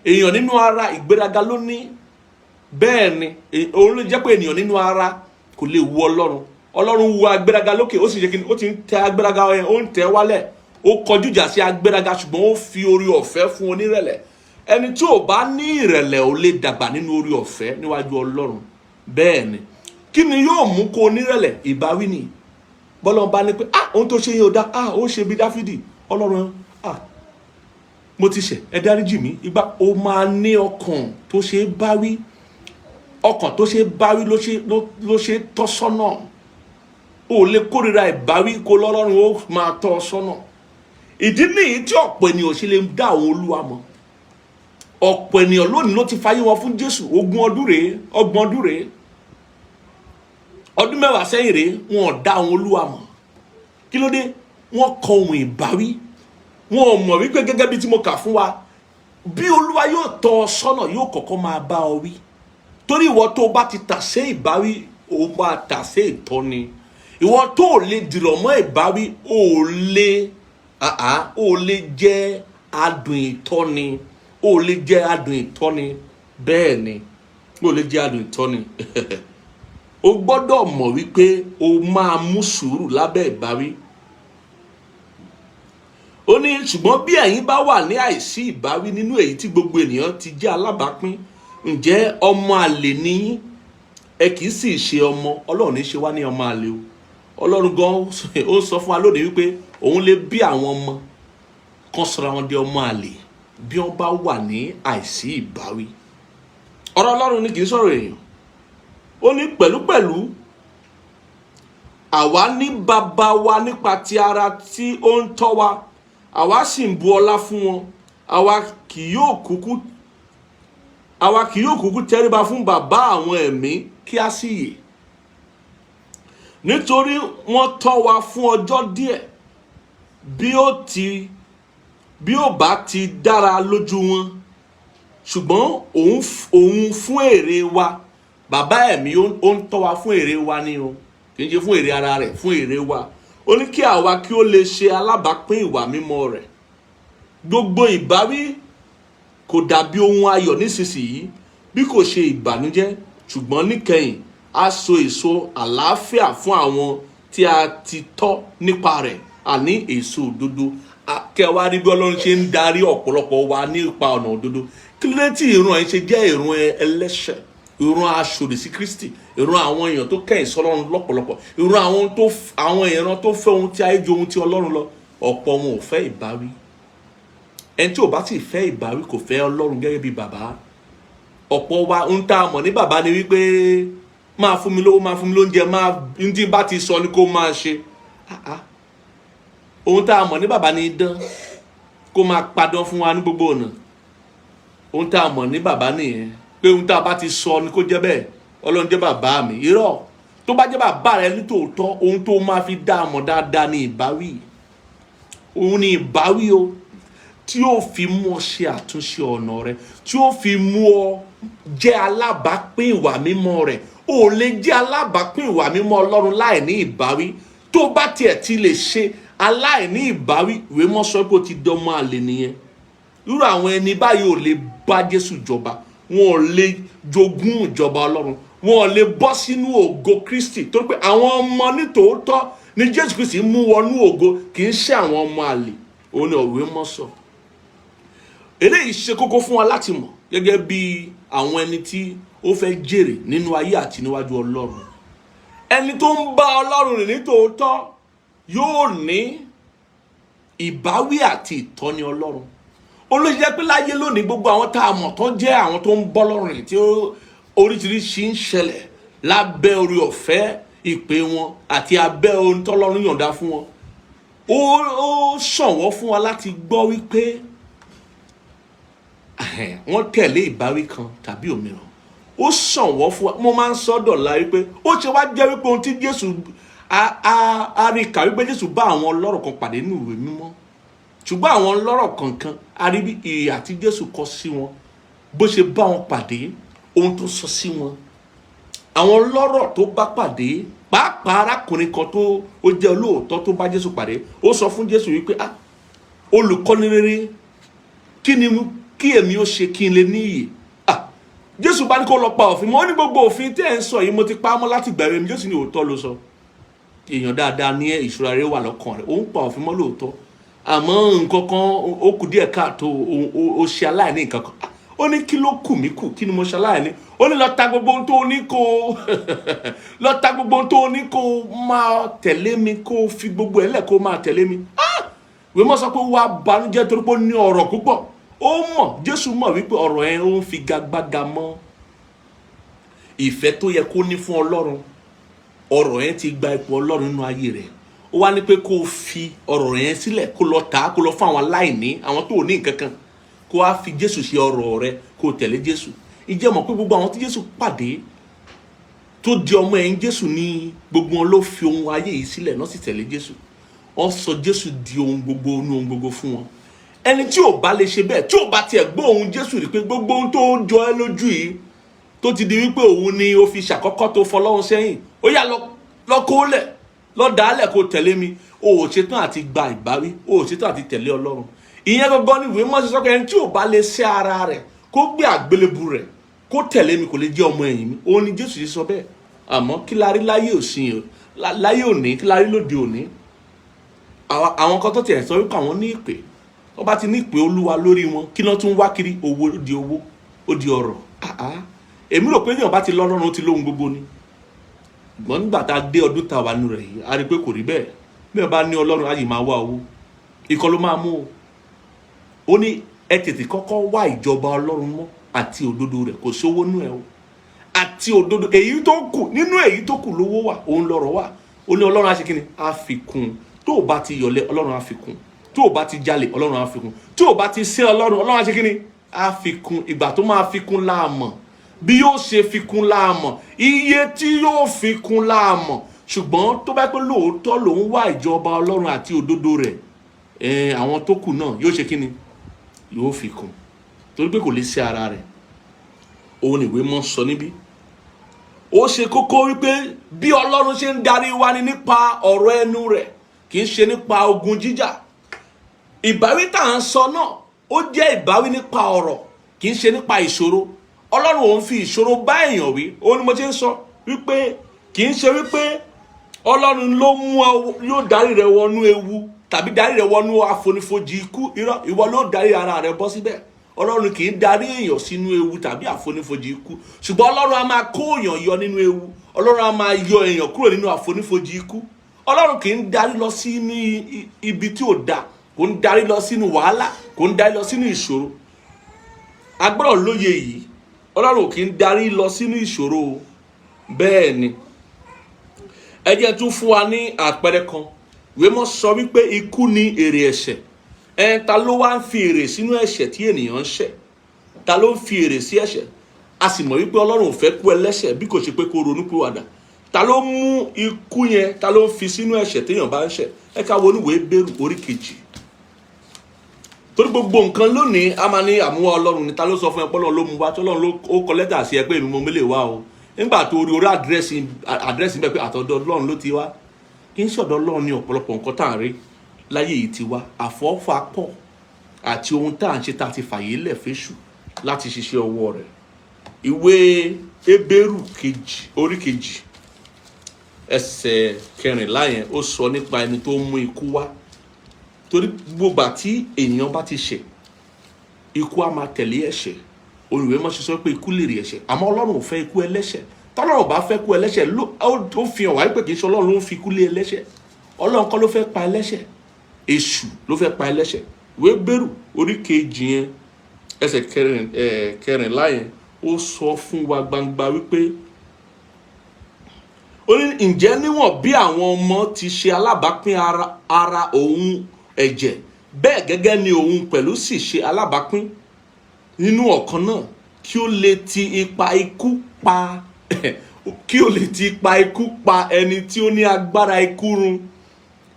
[SPEAKER 1] Èèyàn nínú ara ìgbéraga ló ní. Bẹ́ẹ̀ ni, òun ló jẹ́ pé ènìyàn nínú ara kò lè wu Ọlọ́run. Ọlọ́run wu agbéraga lókè, ó sì jẹ́ kí ó ti ń tẹ agbéraga yẹn, ó ń tẹ wálẹ̀. Ó kọjú ìjà sí agbéraga, ṣùgbọ́n ó fi orí ọ̀fẹ́ fún onírẹ̀lẹ̀. Ẹni tí ò bá ní ìrẹ̀lẹ̀ ò lè dàgbà nínú orí ọ̀fẹ́ níwájú Ọlọ́run. Bẹ́ẹ̀ ni, kí ni yóò mú kó onírẹ̀lẹ̀? Ìbáwí ni. Bọ́lọ́run bá ní pé ohun tó ṣe yẹn ò dá, ó ṣe bí Dáfídì. Ọlọ́run mo ti ṣẹ̀, ẹ dáríjì mí. Ìgbà ó máa ní ọkàn tó ṣe báwí. Ọkàn tó ṣe báwí ló ṣe tọ́ sọ́nà. O lè kórìíra ìbáwí kó lọ́lọ́run ó máa tọ́ ọ sọ́nà. Ìdí nìyí tí ọ̀pọ̀ ènìyàn ṣe lè dá àwọn Olúwa mọ̀. Ọ̀pọ̀ ènìyàn lónìí ló ti fayé wọn fún Jésù. 20 ọdún rèé, 30 ọdún rèé, ọdún 10 sẹ́yìn rèé, wọn ò dá àwọn Olúwa mọ̀. Kí ló dé? Wọ́n kọ ohun ìbáwí. Wọn ò mọ̀ wípé gẹ́gẹ́ bí tí mo kà fún wa, bí Olúwa yóò tọ́ ọ sọ́nà yóò kọ́kọ́ máa bá ọ wí. Torí ìwọ tó bá ti tà sí ìbáwí, ó máa tà sí ìtọ́ni. Ìwọ tó lè dìrọ̀ mọ́ ìbáwí, ó lè jẹ́ adùn ìtọ́ni. Ó lè jẹ́ adùn ìtọ́ni. Bẹ́ẹ̀ ni, ó lè jẹ́ adùn ìtọ́ni. O gbọ́dọ̀ mọ̀ wípé o máa mú sùúrù lábẹ́ ìbáwí. Ó ní ṣùgbọ́n bí ẹ̀yin bá wà ní àìsí ìbáwí, nínú èyí tí gbogbo ènìyàn ti jẹ́ alábàápín, ǹjẹ́ ọmọ àlè ni yín? Ẹ kì í sì ṣe ọmọ. Ọlọ́run ní ṣe wá ní ọmọ àlè o. Ọlọ́run gan ó sọ fún wa lónìí wípé òun lè bí àwọn ọmọ kan sọra wọn di ọmọ àlè bí wọ́n bá wà ní àìsí ìbáwí. Ọ̀rọ̀ Ọlọ́run ní kì í sọ̀rọ̀ èèyàn. Ó ní pẹ̀lúpẹ̀lú àwa ní bàbá wa nípa ti ara tí ó ń tọ́ wa, àwa sì ń bu ọlá fún wọn. Àwa kì yóò kúkú tẹríba fún bàbá àwọn ẹ̀mí kí a sì yè. Nítorí wọ́n tọ́ wa fún ọjọ́ díẹ̀, bí ó bá ti dára lójú wọn, ṣùgbọ́n òun fún èrè wa. Bàbá ẹ̀mí ó ń tọ́ wa fún èrè wa ni o, kì í ṣe fún èrè ara rẹ̀, fún èrè wa. Ó ní kí àwa kí ó lè ṣe alábàápín ìwà mímọ́ rẹ̀. Gbogbo ìbáwí kò dàbí ohun ayọ̀ nísinsìnyí, bí kò ṣe ìbànújẹ́, ṣùgbọ́n níkẹyìn á so èso àlàáfíà fún àwọn tí a ti tọ́ nípa rẹ̀, àní èso òdodo. Kẹwàá rí bí Ọlọ́run ṣe ń darí ọ̀pọ̀lọpọ̀ wa nípa ọ̀nà òdodo. Kí ló dé tí ìrun ẹ̀ ṣe jẹ́ ìrun ẹlẹ́ṣẹ̀, ìrun aṣòdì sí Kristi, ìrun àwọn èèyàn tó kẹ́yìn sọ́lọ́run lọ́pọ̀lọpọ̀, ìrun àwọn èèyàn tó fẹ́ ohun tí ayé ju ohun tí Ọlọ́run lọ. Ọ̀pọ̀ wọn ò fẹ́ ìbáwí. Ẹni tí ò bá sì fẹ́ ìbáwí kò fẹ́ Ọlọ́run gẹ́gẹ́ bí bàbá. Ọ̀pọ̀ wa ń tá a mọ̀ ní bàbá ni wípé máa fún mi lówó, máa fún mi lóúnjẹ, ń tí bá ti sọ ni kó máa ṣe. Ohun tá a mọ̀ ní bàbá ni idán, kó máa padán fún wa ní gbogbo ọ̀nà. ohun tá a mọ̀ ní bàbá nìyẹn, pé ohun tá a bá ti sọ ni kó jẹ́ bẹ́ẹ̀, Ọlọ́run jẹ́ bàbá mi. Irọ́, tó bá jẹ́ bàbá rẹ nítòótọ́, ohun tó máa fi dá a mọ̀ dáadáa ní ìbáwí. Òun ni ìbáwí o, tí ó fi mú ọ ṣe àtúnṣe ọ̀nà rẹ, tí ó fi mú ọ jẹ́ alábàápín ìwà mímọ́ rẹ̀. O lè jẹ́ alábàápín ìwà mímọ́ Ọlọ́run láì ní ìbáwí. Tó bá tiẹ̀ ti lè ṣe aláìní ìbáwí, ìwé mọ́ sọ pé ó ti dánmọ́ àlè nìyẹn. Irú àwọn ẹni báyìí ò lè bá Jésù jọba, wọn ò lè jogún ìjọba Ọlọ́run, wọn ò lè bọ́ sínú ògo Kristi, torí pé àwọn ọmọ nítòótọ́ ni Jésù Kristi mú wọnú ògo, kì í ṣe àwọn ọmọ àlè. Òun ni ìwé mọ́ sọ. Eléyìí ṣe kókó fún wa láti mọ̀ gẹ́gẹ́ bí àwọn ẹni tí ó fẹ́ jèrè nínú ayé àti níwájú Ọlọ́run. Ẹni tó ń bá Ọlọ́run rìn nítòótọ́ yóò ní ìbáwí àti ìtọ́ni Ọlọ́run. Olóṣèlú pé láyé lónìí gbogbo àwọn tá a mọ̀ tó jẹ́ àwọn tó ń bọ́ lọ́rùn rìn tí oríṣiríṣi ń ṣẹlẹ̀ lábẹ́ orí ọ̀fẹ́ ìpè wọn àti abẹ́ ohun tọ́lọ́run yọ̀ǹda fún wọn. Ó ṣọ̀wọ́ fún wa láti gbọ́ wípé wọ́n tẹ̀lé ìbáwí kan tàbí òmíràn. Ó ṣọ̀wọ́ fún wa, mo máa ń sọ́dọ̀ la wípé ó ṣe wá jẹ́ wípé ohun tí Jésù a rí kà wípé Jésù bá àwọn ọlọ́rọ̀ kan pàdé nínú ìwé mímọ́, ṣùgbọ́n àwọn ọlọ́rọ̀ kankan a rí bí ìhà tí Jésù kọ sí wọn, bó ṣe bá wọn pàdé, ohun tó sọ sí wọn. Àwọn ọlọ́rọ̀ tó bá pàdé, pàápàá arákùnrin kan tó ó jẹ́ olóòótọ́ tó bá Jésù pàdé, ó sọ fún Jésù wípé olùkọ́ni rere, kí èmi ó ṣe kí n lè ní ìyè? Jésù bá ní kó lọ pa òfin mọ́, ó ní gbogbo òfin tẹ́ ẹ̀ ń sọ yìí mo ti pa á mọ́ láti gbà rẹ̀ mi. Jésù ní òótọ́ ló sọ. Èèyàn dáadáa ní ìṣúra rẹ̀ wà lọ́kàn rẹ̀, ó ń pa òfin mọ́ lóòótọ́, àmọ́ nǹkan kan ó kù díẹ̀ káàtó, ó ṣe aláìní nǹkan kan. Ó ní kí ló kù mí kù, kí ni mo ṣe aláìní? Ó ní lọ ta gbogbo ohun tó ní kó lọ ta gbogbo ohun tó ní kó máa tẹ̀lé mi, kó fi gbogbo ẹ̀ lẹ̀ kó máa tẹ̀lé mi. Ìwé mọ́ sọ pé wá banújẹ́ torí pé ó ní ọ̀rọ̀ púpọ̀. Ó mọ̀, Jésù mọ̀ wípé ọ̀rọ̀ ẹ̀ ó ń fi gagbága mọ́ ìfẹ́ tó yẹ kó ní fún Ọlọ́run. Ọ̀rọ̀ ẹ̀ ti gba ipò Ọlọ́run nínú ayé rẹ̀. Ó wá ní pé kó fi ọ̀rọ̀ ẹ̀ sílẹ̀, kó lọ tà á, kó lọ fún àwọn aláìní, àwọn tó ní nǹkan kan, kó wá fi Jésù ṣe ọ̀rọ̀ rẹ̀, kó tẹ̀lé Jésù. Ìjẹ́ mọ̀ pé gbogbo àwọn tí Jésù pàdé tó di ọmọ ẹ̀yìn Jésù ní gbogbo wọn ló fi ohun ayé yìí sílẹ̀, náà sì tẹ̀lé Jésù. Wọ́n sọ Jésù di ohun gbogbo inú ohun gbogbo fún wọn. Ẹni tí ò bá lè ṣe bẹ́ẹ̀, tí ò bá tiẹ̀ gbọ́ ohun Jésù rí pé gbogbo ohun tó jọ ẹ́ lójú yìí tó ti di wípé òun ni ó fi ṣàkọ́kọ́ tó fọlọ́run sẹ́yìn, ó yá lọ kó lẹ̀, lọ dàálẹ̀ kó tẹ̀lé mi. O ò ṣetán àti gba ìbáwí, o ò ṣetán àti tẹ̀lé Ọlọ́run. Ìyẹn gangan ni ìwé mọ́ ṣe sọ pé ẹni tí ò bá lè ṣe ara rẹ̀ kó gbé àgbélébù rẹ̀ kó tẹ̀lé mi kò lè jẹ́ ọmọ ẹ̀yìn mi. Òun ni Jésù ṣe sọ bẹ́ẹ̀. Àmọ́ kí la rí láyé òní, kí la rí lóde òní? Àwọn kan tó tiẹ̀ sọ wípé àwọn ní ìpè, wọ́n bá ti ní ìpè Olúwa lórí wọn, kí náà tún wá kiri? Owó ó di ọ̀rọ̀. Èmi rò pé èèyàn bá ti lọ́lọ́run ó ti lóhun gbogbo ni. Ṣùgbọ́n nígbà tá a dé ọdún tá a wà nínú rẹ̀ yìí, a rí pé kò rí bẹ́ẹ̀. Bí wọ́n bá ní Ọlọ́run, a yìí máa wá owó. Ìkọ́ ló máa mú o. Ó ní ẹ tètè kọ́kọ́ wá ìjọba Ọlọ́run mọ́ àti òdodo rẹ̀, kò sówó nú ẹ o. Àti òdodo, èyí tó kù, nínú èyí tó kù lówó wà, òun lọ́rọ̀ wà. Ó ní Ọlọ́run á ṣe kí ni? Á fi kún. Tó o bá ti yọ̀lẹ, Ọlọ́run á fi kún. Tó o bá ti jalè, Ọlọ́run á fi kún. Tó o bá ti ṣẹ̀ Ọlọ́run á ṣe kí ni? Á fi kún. Ìgbà tó máa fi kún láàmọ̀, bí yóò ṣe fi kún láàmọ̀, iye tí yóò fi kún láàmọ̀. Ṣùgbọ́n tó bá pẹ́ lóòótọ́ lòun wá ìjọba Ọlọ́run àti òdodo rẹ̀, àwọn tó kù náà yóò ṣe kí ni? Yóò fi kún. Torí pé kò lè ṣe ara rẹ̀. Òun ìwé mọ́ sọ níbí. Ó ṣe kókó wípé bí Ọlọ́run ṣe ń darí wa ni nípa ọ̀rọ̀ ẹnu rẹ̀, kì í ṣe nípa ogun jíjà. Ìbáwí tá à ń sọ náà, ó jẹ́ ìbáwí nípa ọ̀rọ̀, kì í ṣe nípa ìṣòro. Ọlọ́run òun fi ìṣòro bá èèyàn wí. Ó ní mo ṣe ń sọ wípé kì í ṣe wípé Ọlọ́run ló mú ọ, yóò darí rẹ wọnú ewu tàbí darí rẹ wọnú àfonífojì ikú. Irọ́, ìwọ ló darí ara rẹ bọ́ síbẹ̀. Ọlọ́run kì í darí èèyàn sínú ewu tàbí àfonífojì ikú. Ṣùgbọ́n Ọlọ́run á máa kó èèyàn yọ nínú ewu. Ọlọ́run á máa yọ èèyàn kúrò nínú àfonífojì ikú. Ọlọ́run kì í darí lọ sí ní ibi tí ò da, kò ń darí lọ sínú wàhálà, kò ń darí lọ sínú ìṣòro. A gbọ́dọ̀ lóye yìí. Ọlọ́run kì í darí lọ sínú ìṣòro. Bẹ́ẹ̀ ni. Ẹ jẹ́ tún fún wa ní àpẹẹrẹ kan. Ìwé mọ́ sọ wípé ikú ni èrè ẹ̀ṣẹ̀. Ta ló wá ń fi èrè sínú ẹ̀ṣẹ̀ tí ènìyàn ń ṣẹ̀? ta ló ń fi èrè sí ẹ̀ṣẹ̀? A sì mọ̀ wípé Ọlọ́run ò fẹ́ kú ẹlẹ́ṣẹ̀ bí kò ṣe pé kó ronúpìwàdà. Ta ló mú ikú yẹn, ta ló ń fi sínú ẹ̀ṣẹ̀ téèyàn bá ń ṣẹ̀? Ẹ ká wo oníwèé Hébérù orí 2. Torí gbogbo nǹkan lónìí a máa ní àmúwá Ọlọ́run ni. Ta ló sọ fún ẹ pé Ọlọ́run ló mú wá? Tí Ọlọ́run ó kọ lẹ́tà sí ẹ pé èmi mo mélè wá o. Nígbà tó orí àdírẹ́sì ń bẹ pé àtọ̀dọ̀ Ọlọ́run ló ti wá. Kì í ṣọ̀dọ̀ Ọlọ́run ní ọ̀pọ̀lọpọ̀ nǹkan tá à ń rí láyé yìí ti wá. Àfọ́fà pọ̀ àti ohun tá à ń ṣe tá a ti fàyè lẹ̀ fésù láti ṣiṣẹ́ ọwọ́ rẹ̀. Ìwé Hébérù orí 2 ẹsẹ̀ 14 yẹn ó sọ nípa ẹni tó mú ikú wá. Torí gbogbo tí èèyàn bá ti ṣẹ̀, ikú á máa tẹ̀lé ẹ̀ṣẹ̀. Olùwé mọ́ ṣe sọ pé ikú lè rí ẹ̀ṣẹ̀, àmọ́ Ọlọ́run ò fẹ́ ikú ẹlẹ́ṣẹ̀. Tọ́lọ́run bá fẹ́ kú ẹlẹ́ṣẹ̀ ó fi hàn wá pé kì í ṣe Ọlọ́run ló ń fi ikú lé ẹlẹ́ṣẹ̀. Ọlọ́run kọ́ ló fẹ́ pa ẹlẹ́ṣẹ̀, èṣù ló fẹ́ pa ẹlẹ́ṣẹ̀. Ìwé Hébérù orí 2 yẹn ẹsẹ̀ 14 yẹn ó sọ fún wa gbangba wípé ó ní ǹjẹ́ níwọ̀n bí àwọn ọmọ ti ṣe alábàápín ara òun ẹ̀jẹ̀, bẹ́ẹ̀ gẹ́gẹ́ ni òun pẹ̀lú sì ṣe alábàápín nínú ọ̀kan náà, kí ó lè ti ipa ikú pa ẹni tí ó ní agbára ikú run.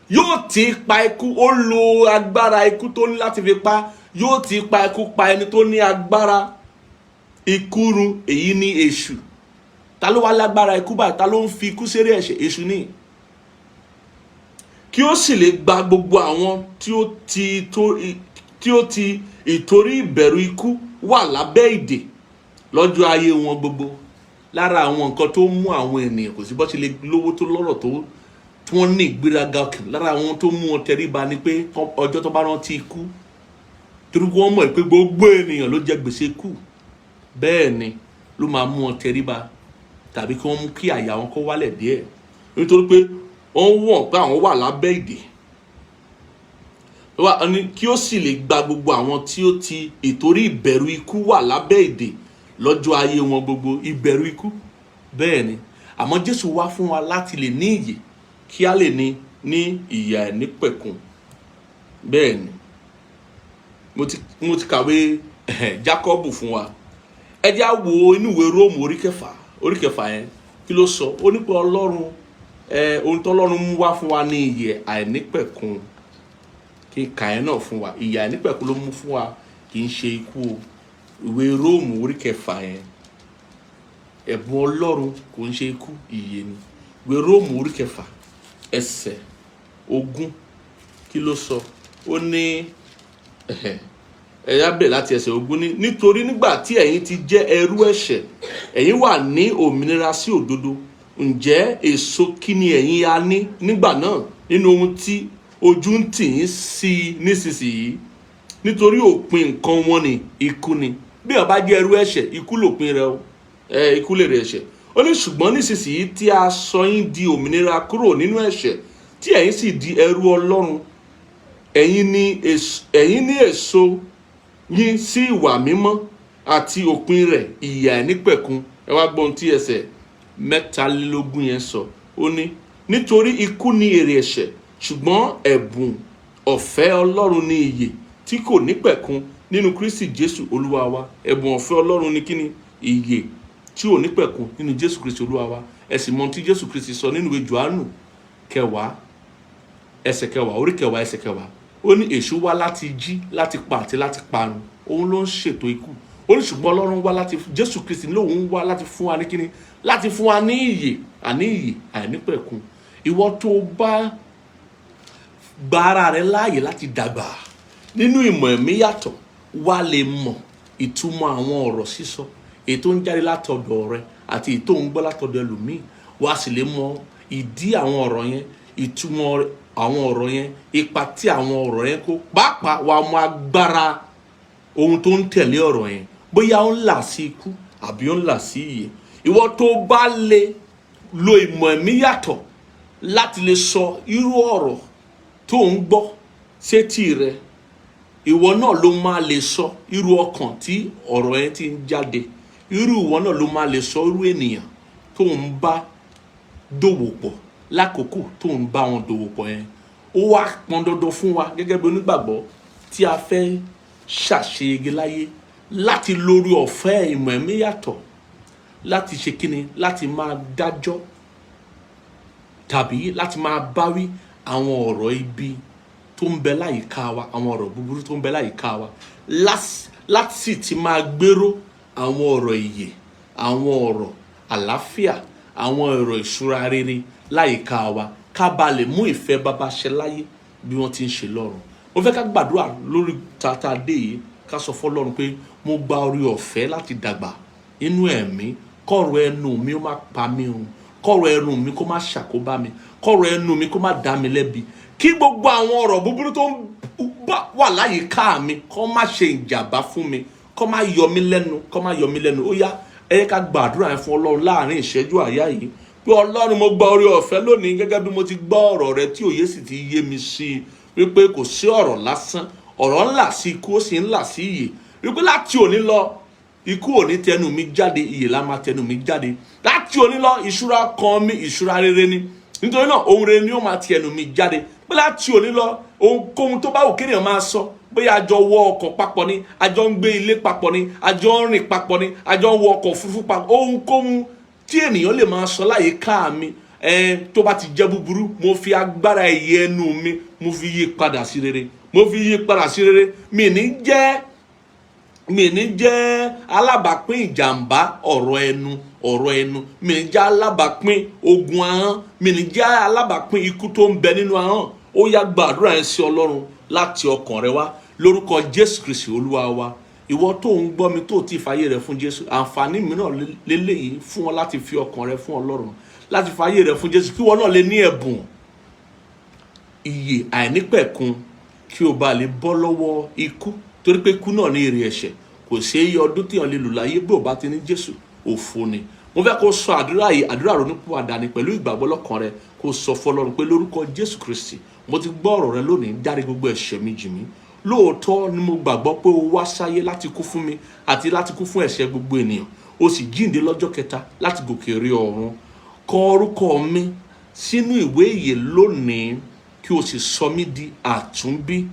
[SPEAKER 1] Yóò ti ipa ikú, ó lo agbára ikú tó ní láti fi pa, yóò ti ipa ikú pa ẹni tó ní agbára ikú run, èyí ni èṣù. Ta ló wá lágbára ikú báyìí? Ta ló ń fi ikú séré ẹ̀ṣẹ̀? Èṣù ni. Kí ó sì lè gba gbogbo àwọn tí ó ti ìtorí ìbẹ̀rù ikú wà lábẹ́ ìdè lọ́jọ́ ayé wọn gbogbo. Lára àwọn nǹkan tó mú àwọn ènìyàn, kò sí bó ṣe lè lówó tó lọ́rọ̀ tó tí wọ́n ní ìgbéraga ọkàn, lára àwọn tó mú wọn tẹríba ni pé ọjọ́ tó bá rántí ikú. Torí wọ́n mọ̀ pé gbogbo ènìyàn ló jẹ gbèsè ikú. Bẹ́ẹ̀ ni ló máa mú wọn tẹríba, tàbí kí wọ́n mú kí àyà wọn kó wálẹ̀ díẹ̀. Nítorí pé wọ́n wọ̀n pé àwọn wà lábẹ́ ìdè. Kí ó sì lè gba gbogbo àwọn tí ó ti ìtorí ìbẹ̀rù ikú wà lábẹ́ ìdè lọ́jọ́ ayé wọn gbogbo. Ìbẹ̀rù ikú. Bẹ́ẹ̀ ni. Àmọ́ Jésù wá fún wa láti lè ní ìyè, kí a lè ní ìyè àìnípẹ̀kun. Bẹ́ẹ̀ ni. Mo ti kàwé Jákọ́bù fún wa. Ẹ jẹ́ á wo inú ìwé Róòmù orí 4 yẹn. Kí ló sọ? Ó ní pé Ọlọ́run ohun tó Ọlọ́run mú wá fún wa ní ìyè àìnípẹ̀kun. Kí n kà ẹ́ náà fún wa. Ìyè àìnípẹ̀kun ló mú fún wa, kì í ṣe ikú o. Ìwé Róòmù orí 4 yẹn. Ẹ̀bùn Ọlọ́run kò ń ṣe ikú, ìyè ni. Ìwé Róòmù orí 4 ẹsẹ̀ 20. Kí ló sọ? Ó ní ẹ̀yà bẹ̀rẹ̀ láti ẹsẹ̀ 20 ní nítorí nígbà tí ẹ̀yin ti jẹ́ ẹrú ẹ̀ṣẹ̀, ẹ̀yin wà ní òmìnira sí òdodo. Ǹjẹ́ èso kí ni ẹ̀yin á ní nígbà náà nínú ohun tí ojú ń tì yín sí nísinsìnyí? Nítorí òpin nǹkan wọn ni ikú ni. Bí ó bá jẹ́ ẹrú ẹ̀ṣẹ̀, ikú lòpin rẹ̀ o. Ikú lèrè ẹ̀ṣẹ̀. Ó ní ṣùgbọ́n nísinsìnyí tí a sọ yín di òmìnira kúrò nínú ẹ̀ṣẹ̀, tí ẹ̀yin sì di ẹrú Ọlọ́run, ẹ̀yin ní èso yín sí ìwà mímọ́ àti òpin rẹ̀ ìyè àìnípẹ̀kun. Ẹ wá gbọ́n tí ẹsẹ̀ 23 yẹn sọ. Ó ní nítorí ikú ni èrè ẹ̀ṣẹ̀, ṣùgbọ́n ẹ̀bùn ọ̀fẹ́ Ọlọ́run ni ìyè tí kò nípẹ̀kun nínú Kristi Jésù Olúwa wa. Ẹ̀bùn ọ̀fẹ́ Ọlọ́run ni kíni? Ìyè tí ò nípẹ̀kun nínú Jésù Kristi Olúwa wa. Ẹ sì mọ̀ tí Jésù Kristi sọ nínú ìwé Jòhánù orí 10 ẹsẹ̀ 10. Ó ní èṣù wá láti jí, láti pa àti láti parun. Òun ló ń ṣètò ikú. Ó ní ṣùgbọ́n Ọlọ́run wá láti, Jésù Kristi lóun wá láti fún wa ní kíni? Láti fún wa ní ìyè, àní ìyè àìnípẹ̀kun. Ìwọ tó bá gba ara rẹ láàyè láti dàgbà nínú ìmọ̀ ẹ̀mí yàtọ̀, wá lè mọ̀ ìtumọ̀ àwọn ọ̀rọ̀ sísọ èyí tó ń jáde látọ̀dọ̀ rẹ àti èyí tó ń gbọ́ látọ̀dọ̀ ẹlòmíì. Wá sì lè mọ̀ ìdí àwọn ọ̀rọ̀ yẹn, ìtumọ̀ àwọn ọ̀rọ̀ yẹn, ipa tí àwọn ọ̀rọ̀ yẹn kó. Pàápàá wá mọ̀ agbára ohun tó ń tẹ̀lé ọ̀rọ̀ yẹn, bóyá ó ń là sí ikú àbí ó ń là sí ìyè. Ìwọ tó bá lè lo ìmọ̀ ẹ̀mí yàtọ̀ láti lè sọ irú ọ̀rọ̀ tó ń gbọ́ sétí rẹ, ìwọ náà ló máa lè sọ irú ọkàn tí ọ̀rọ̀ yẹn ti ń jáde. Irú ìwọ náà ló máa lè sọ irú ènìyàn tó ń bá dòwò pọ̀ lákòókò tó ń bá wọn dòwò pọ̀ yẹn. Ó wá pọn dandan fún wa gẹ́gẹ́ bí onígbàgbọ́ tí a fẹ́ ṣàṣeyege láyé láti lórí ọ̀fẹ́ ìmọ̀ ẹ̀mí yàtọ̀ láti ṣe kíni, láti máa dájọ́ tàbí láti máa báwí àwọn ọ̀rọ̀ ibi tó ń bẹ láyìíká wa, àwọn ọ̀rọ̀ búburú tó ń bẹ láyìíká wa, láti sì ti máa gbèrò àwọn ọ̀rọ̀ ìyè, àwọn ọ̀rọ̀ àlàáfíà, àwọn ọ̀rọ̀ ìṣúra rere láyìíká wa, ká ba lè mú ìfẹ́ baba ṣẹ láyé bí wọ́n ti ń ṣe lọ́run. Mo fẹ́ ká gbàdúrà lórí tata dé yìí, ká sọ fọ́lọ́run pé mo gba orí ọ̀fẹ́ láti dàgbà nínú ẹ̀mí, kọ́rọ̀ ẹnu mi ó má pa mí o, kọ́rọ̀ ẹnu mi kó má ṣàkóbá mi, kọ́rọ̀ ẹnu mi kó má dá mi lẹ́bi, kí gbogbo àwọn ọ̀rọ̀ búburú tó wà láyìíká mi kó má ṣe ìjàmbá fún mi, kó má yọ mí lẹ́nu, ó yá ẹ jẹ́ ká gbàdúrà yẹn fún Ọlọ́run láàrin ìṣẹ́jú àyá yìí pé Ọlọ́run mo gba orí ọ̀fẹ́ lónìí gẹ́gẹ́ bí mo ti gbọ́ ọ̀rọ̀ rẹ tí òye sì ti yé mi sí i, wípé kò sí ọ̀rọ̀ lásán, ọ̀rọ̀ ńlá sí ikú ó sì ńlá sí ìyè, wípé láti òní lọ ikú ò ní tẹnu mi jáde, ìyè la máa tẹnu mi jáde. Láti òní lọ ìṣúra kan mi ìṣúra rere ni, nítorí náà ohun rere ni ó máa ti ẹnu mi jáde. Pé láti òní lọ ohunkóhun tó bá wù kéèyàn máa sọ, bóyá àjọ wọ ọkọ̀ papọ̀ ni, àjọ ń gbé ilé papọ̀ ni, àjọ ń rìn papọ̀ ni, àjọ ń wọ ọkọ̀ òfurufú papọ̀, ohunkóhun tí ènìyàn lè máa sọ láyìíká mi tó bá ti jẹ́ búburú, mo fi agbára ìyè ẹnu mi mo fi yí padà sí rere, mo fi yí padà sí rere. Mi ní jẹ́ alábàápín ìjàmbá ọ̀rọ̀ ẹnu, mi ní jẹ́ alábàápín ogun ahọ́n, mi ní jẹ́ alábàápín ikú tó ń bẹ nínú ahọ́n. Ó yá gbàdúrà yẹn sí Ọlọ́run láti ọkàn rẹ wá lórúkọ Jésù Kristi Olúwa wa. Ìwọ tó ń gbọ́ mi tó ti fàyè rẹ fún Jésù, àǹfààní mìíràn lélẹ́yìí fún ọ láti fi ọkàn rẹ fún Ọlọ́run, láti fàyè rẹ fún Jésù, kí wọn náà lè ní ẹ̀bùn ìyè àìnípẹ̀kun, kí o bá lè bọ́ lọ́wọ́ ikú, torí pé ikú náà ní èrè ẹ̀ṣẹ̀. Kò sí iye ọdún tí èèyàn lè lò láyé bí ò bá ti ní Jésù, òfo ni. Mo fẹ́ kó sọ àdúrà yìí, àdúrà ronúpìwàdà ni, pẹ̀lú ìgbàgbọ́ lọ́kàn rẹ, kó sọ fọ́lọ́run pé lórúkọ Jésù Kristi mo ti gbọ́ ọ̀rọ̀ rẹ lónìí, dárí gbogbo ẹ̀ṣẹ̀ mi jì mí. Lóòótọ́ ni mo gbàgbọ́ pé o wá sáyé láti kú fún mi àti láti kú fún ẹ̀ṣẹ̀ gbogbo ènìyàn, o sì jíǹde lọ́jọ́ kẹta láti gòkè rí ọ̀run. Kọ orúkọ mi sínú ìwé ìyè lónìí, kí o sì sọ mí di àtúnbí.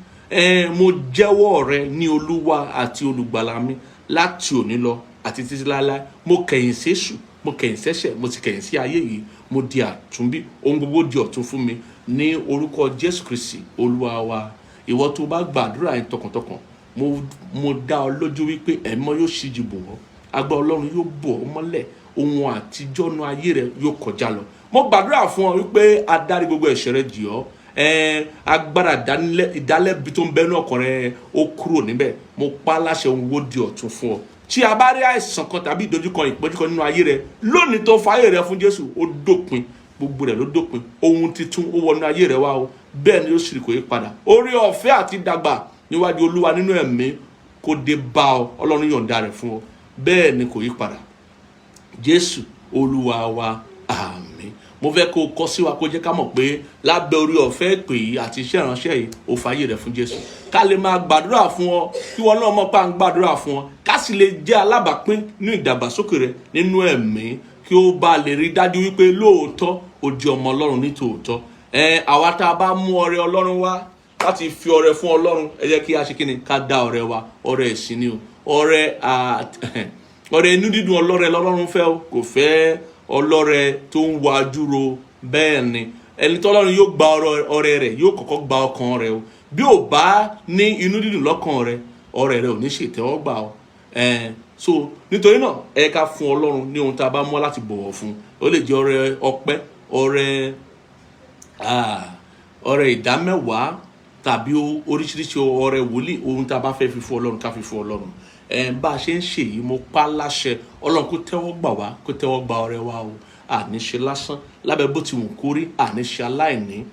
[SPEAKER 1] Mo jẹ́wọ́ rẹ ní Olúwa àti olùgbàlà mi láti òní lọ àti títí láéláé. Mo kẹ̀yìn sí èṣù, mo kẹ̀yìn sẹ́ṣẹ̀, mo sì kẹ̀yìn sí ayé yìí, mo di àtúnbí, ohun gbogbo di ọ̀tun fún mi ní orúkọ Jésù Kristi Olúwa wa. Ìwọ tó bá gbàdúrà yẹn tọkàntọkàn, mo dá ọ lójú wípé ẹ̀mọ́ yóò ṣíji bò ọ́, agbára Ọlọ́run yóò bò ọ́ mọ́lẹ̀, ohun àtijọ́ nu ayé rẹ yóò kọjá lọ. Mo gbàdúrà fún ọ wípé adarí gbogbo ẹ̀ṣẹ̀ rẹ jì ọ́, agbára ìdálẹ́bi tó ń bẹ ní ọkàn rẹ ó kúrò níbẹ̀. Mo pa láṣẹ ohun wo di ọ̀tun fún ọ. Tí a bá rí àìsàn kan tàbí ìdojúkọ ìpọ́njú kan nínú ayé rẹ lónìí, tó fàyè rẹ fún Jésù, ó dópin, gbogbo rẹ ló dópin. Ohun titun ó wọnú ayé rẹ wá o, bẹ́ẹ̀ ni ó sì kò yí padà. Orí ọ̀fẹ́ àti dàgbà níwájú Olúwa nínú ẹ̀mí kó dé bá ọ, Ọlọ́run yọ̀ǹda rẹ̀ fún ọ, bẹ́ẹ̀ ni kò yí padà. Jésù Olúwa wa, àmín. Mo fẹ́ kó kọ sí wa, kó jẹ́ ká mọ̀ pé lábẹ́ orí ọ̀fẹ́ pè yìí àti iṣẹ́ ìránṣẹ́ yìí ó fàyè rẹ̀ fún Jésù, ká lè máa gbàdúrà fún ọ, kí wọn náà mọ̀ pé à ń gbàdúrà fún ọ, ká sì lè jẹ́ alábàápín ní ìdàgbàsókè rẹ nínú ẹ̀mí, kí ó bá lè rí dájú wípé lóòótọ́ ó di ọmọ Ọlọ́run ní tòótọ́. Àwa tá a bá mú ọrẹ Ọlọ́run wá láti fi ọrẹ fún Ọlọ́run, ẹ jẹ́ kí a ṣe kíni, ká dá ọrẹ wa, ọrẹ ìsìn ni o, ọrẹ inú dídùn ọlọ́rẹ lọ́lọ́run fẹ́ o, kò fẹ́ ọlọ́rẹ tó ń wá dúró. Bẹ́ẹ̀ ni ẹni tí Ọlọ́run yóò gba ọrẹ rẹ̀ yóò kọ́kọ́ gba ọkàn rẹ̀ o. Bí ò bá ní inú dídùn lọ́kàn rẹ̀, ọrẹ rẹ̀ ò ní ṣètẹ́wọ́gbà o. So nítorí náà ẹ ká fún Ọlọ́run ní ohun tá a bá mọ̀ láti bọ̀wọ̀ fún. Ó lè jẹ́ ọrẹ ọpẹ́, ọrẹ ìdámẹ́wàá, tàbí oríṣiríṣi ọrẹ wòlíì, ohun tá a bá fẹ́ fi fún Ọlọ́run ká fi fún Ọlọ́run. Bá a ṣe ń ṣe yìí, mo pa láṣẹ Ọlọ́run kó tẹ́wọ́ gbà wá, kó tẹ́wọ́ gba ọrẹ wa o. Àníṣe lásán lábẹ́ bó ti wù kó rí, àníṣe aláìní,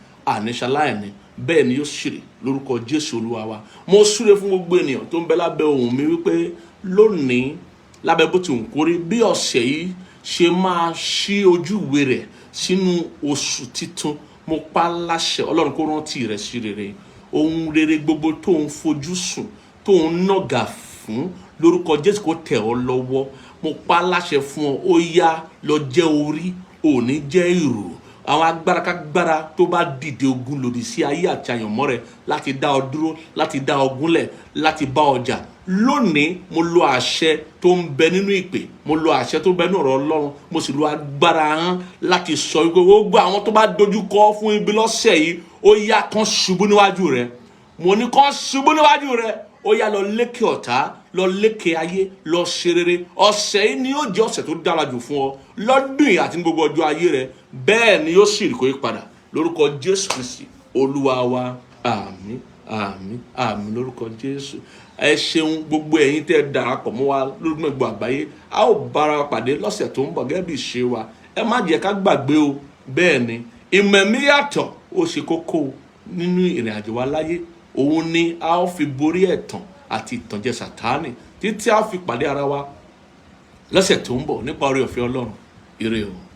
[SPEAKER 1] bẹ́ẹ̀ ni yóò ṣìrì lórúkọ Jésù Olúwa wa. Mo súre fún gbogbo ènìyàn tó ń bẹ lábẹ́ ohùn mi wípé lónìí, lábẹ́ bó ti wù kó rí, bí ọ̀sẹ̀ yìí ṣe máa ṣí ojú ìwé rẹ̀ sínú oṣù titun, mo pa láṣẹ Ọlọ́run kó rántí rẹ̀ sí rere. Ohun rere gbogbo tó ń fojú sùn, tó ń nàgà fún, lórúkọ Jésù kó tẹ̀ ọ́ lọ́wọ́. Mo pa láṣẹ fún ọ, ó yá lọ jẹ́ orí, ò ní jẹ́ ìrù. Àwọn agbára kágbára tó bá dìde ogun lòdì sí ayé àti àyànmọ́ rẹ láti dá ọ dúró, láti dá ọ gúnlẹ̀, láti bá ọ jà, lónìí mo lo àṣẹ tó ń bẹ nínú ìpè, mo lo àṣẹ tó ń bẹ nínú ọ̀rọ̀ Ọlọ́run, mo sì lo agbára hàn láti sọ wípé gbogbo àwọn tó bá dojú kọ fún ibi lọ́sẹ̀ yìí ó yá kán ṣubú níwájú rẹ. Mo ní kán ṣubú níwájú rẹ. Ó yá lọ lékè ọ̀tá, lọ lékè ayé, lọ ṣe rere. Ọ̀sẹ̀ yìí ni yóò jẹ́ ọ̀sẹ̀ tó dára jù fún ọ lọ́dún yìí àti ní gbogbo ọjọ́ ayé rẹ. Bẹ́ẹ̀ ni yóò sì rí kó yí padà lórúkọ Jésù Kristi Olúwa wa. Àmín, àmín, àmín lórúkọ Jésù. Ẹ ṣeun gbogbo ẹ̀yin tẹ́ darapọ̀ mọ́ wa lórí gbogbo àgbáyé. A ó bára wa pàdé lọ́sẹ̀ tó ń bọ̀ gẹ́gẹ́ bí ìṣe wa. Ẹ má jẹ́ ká gbàgbé o. Bẹ́ẹ̀ ni ìmọ̀ ẹ̀mí yàtọ̀ ó ṣe kókó nínú ìrìn àjò wa láyé. Òun ni a ó fi borí ẹ̀tàn àti ìtànjẹ Sátánì títí a fi pàdé ara wa lọ́sẹ̀ tó ń bọ̀ nípa oore ọ̀fẹ́ Ọlọ́run. Ire o.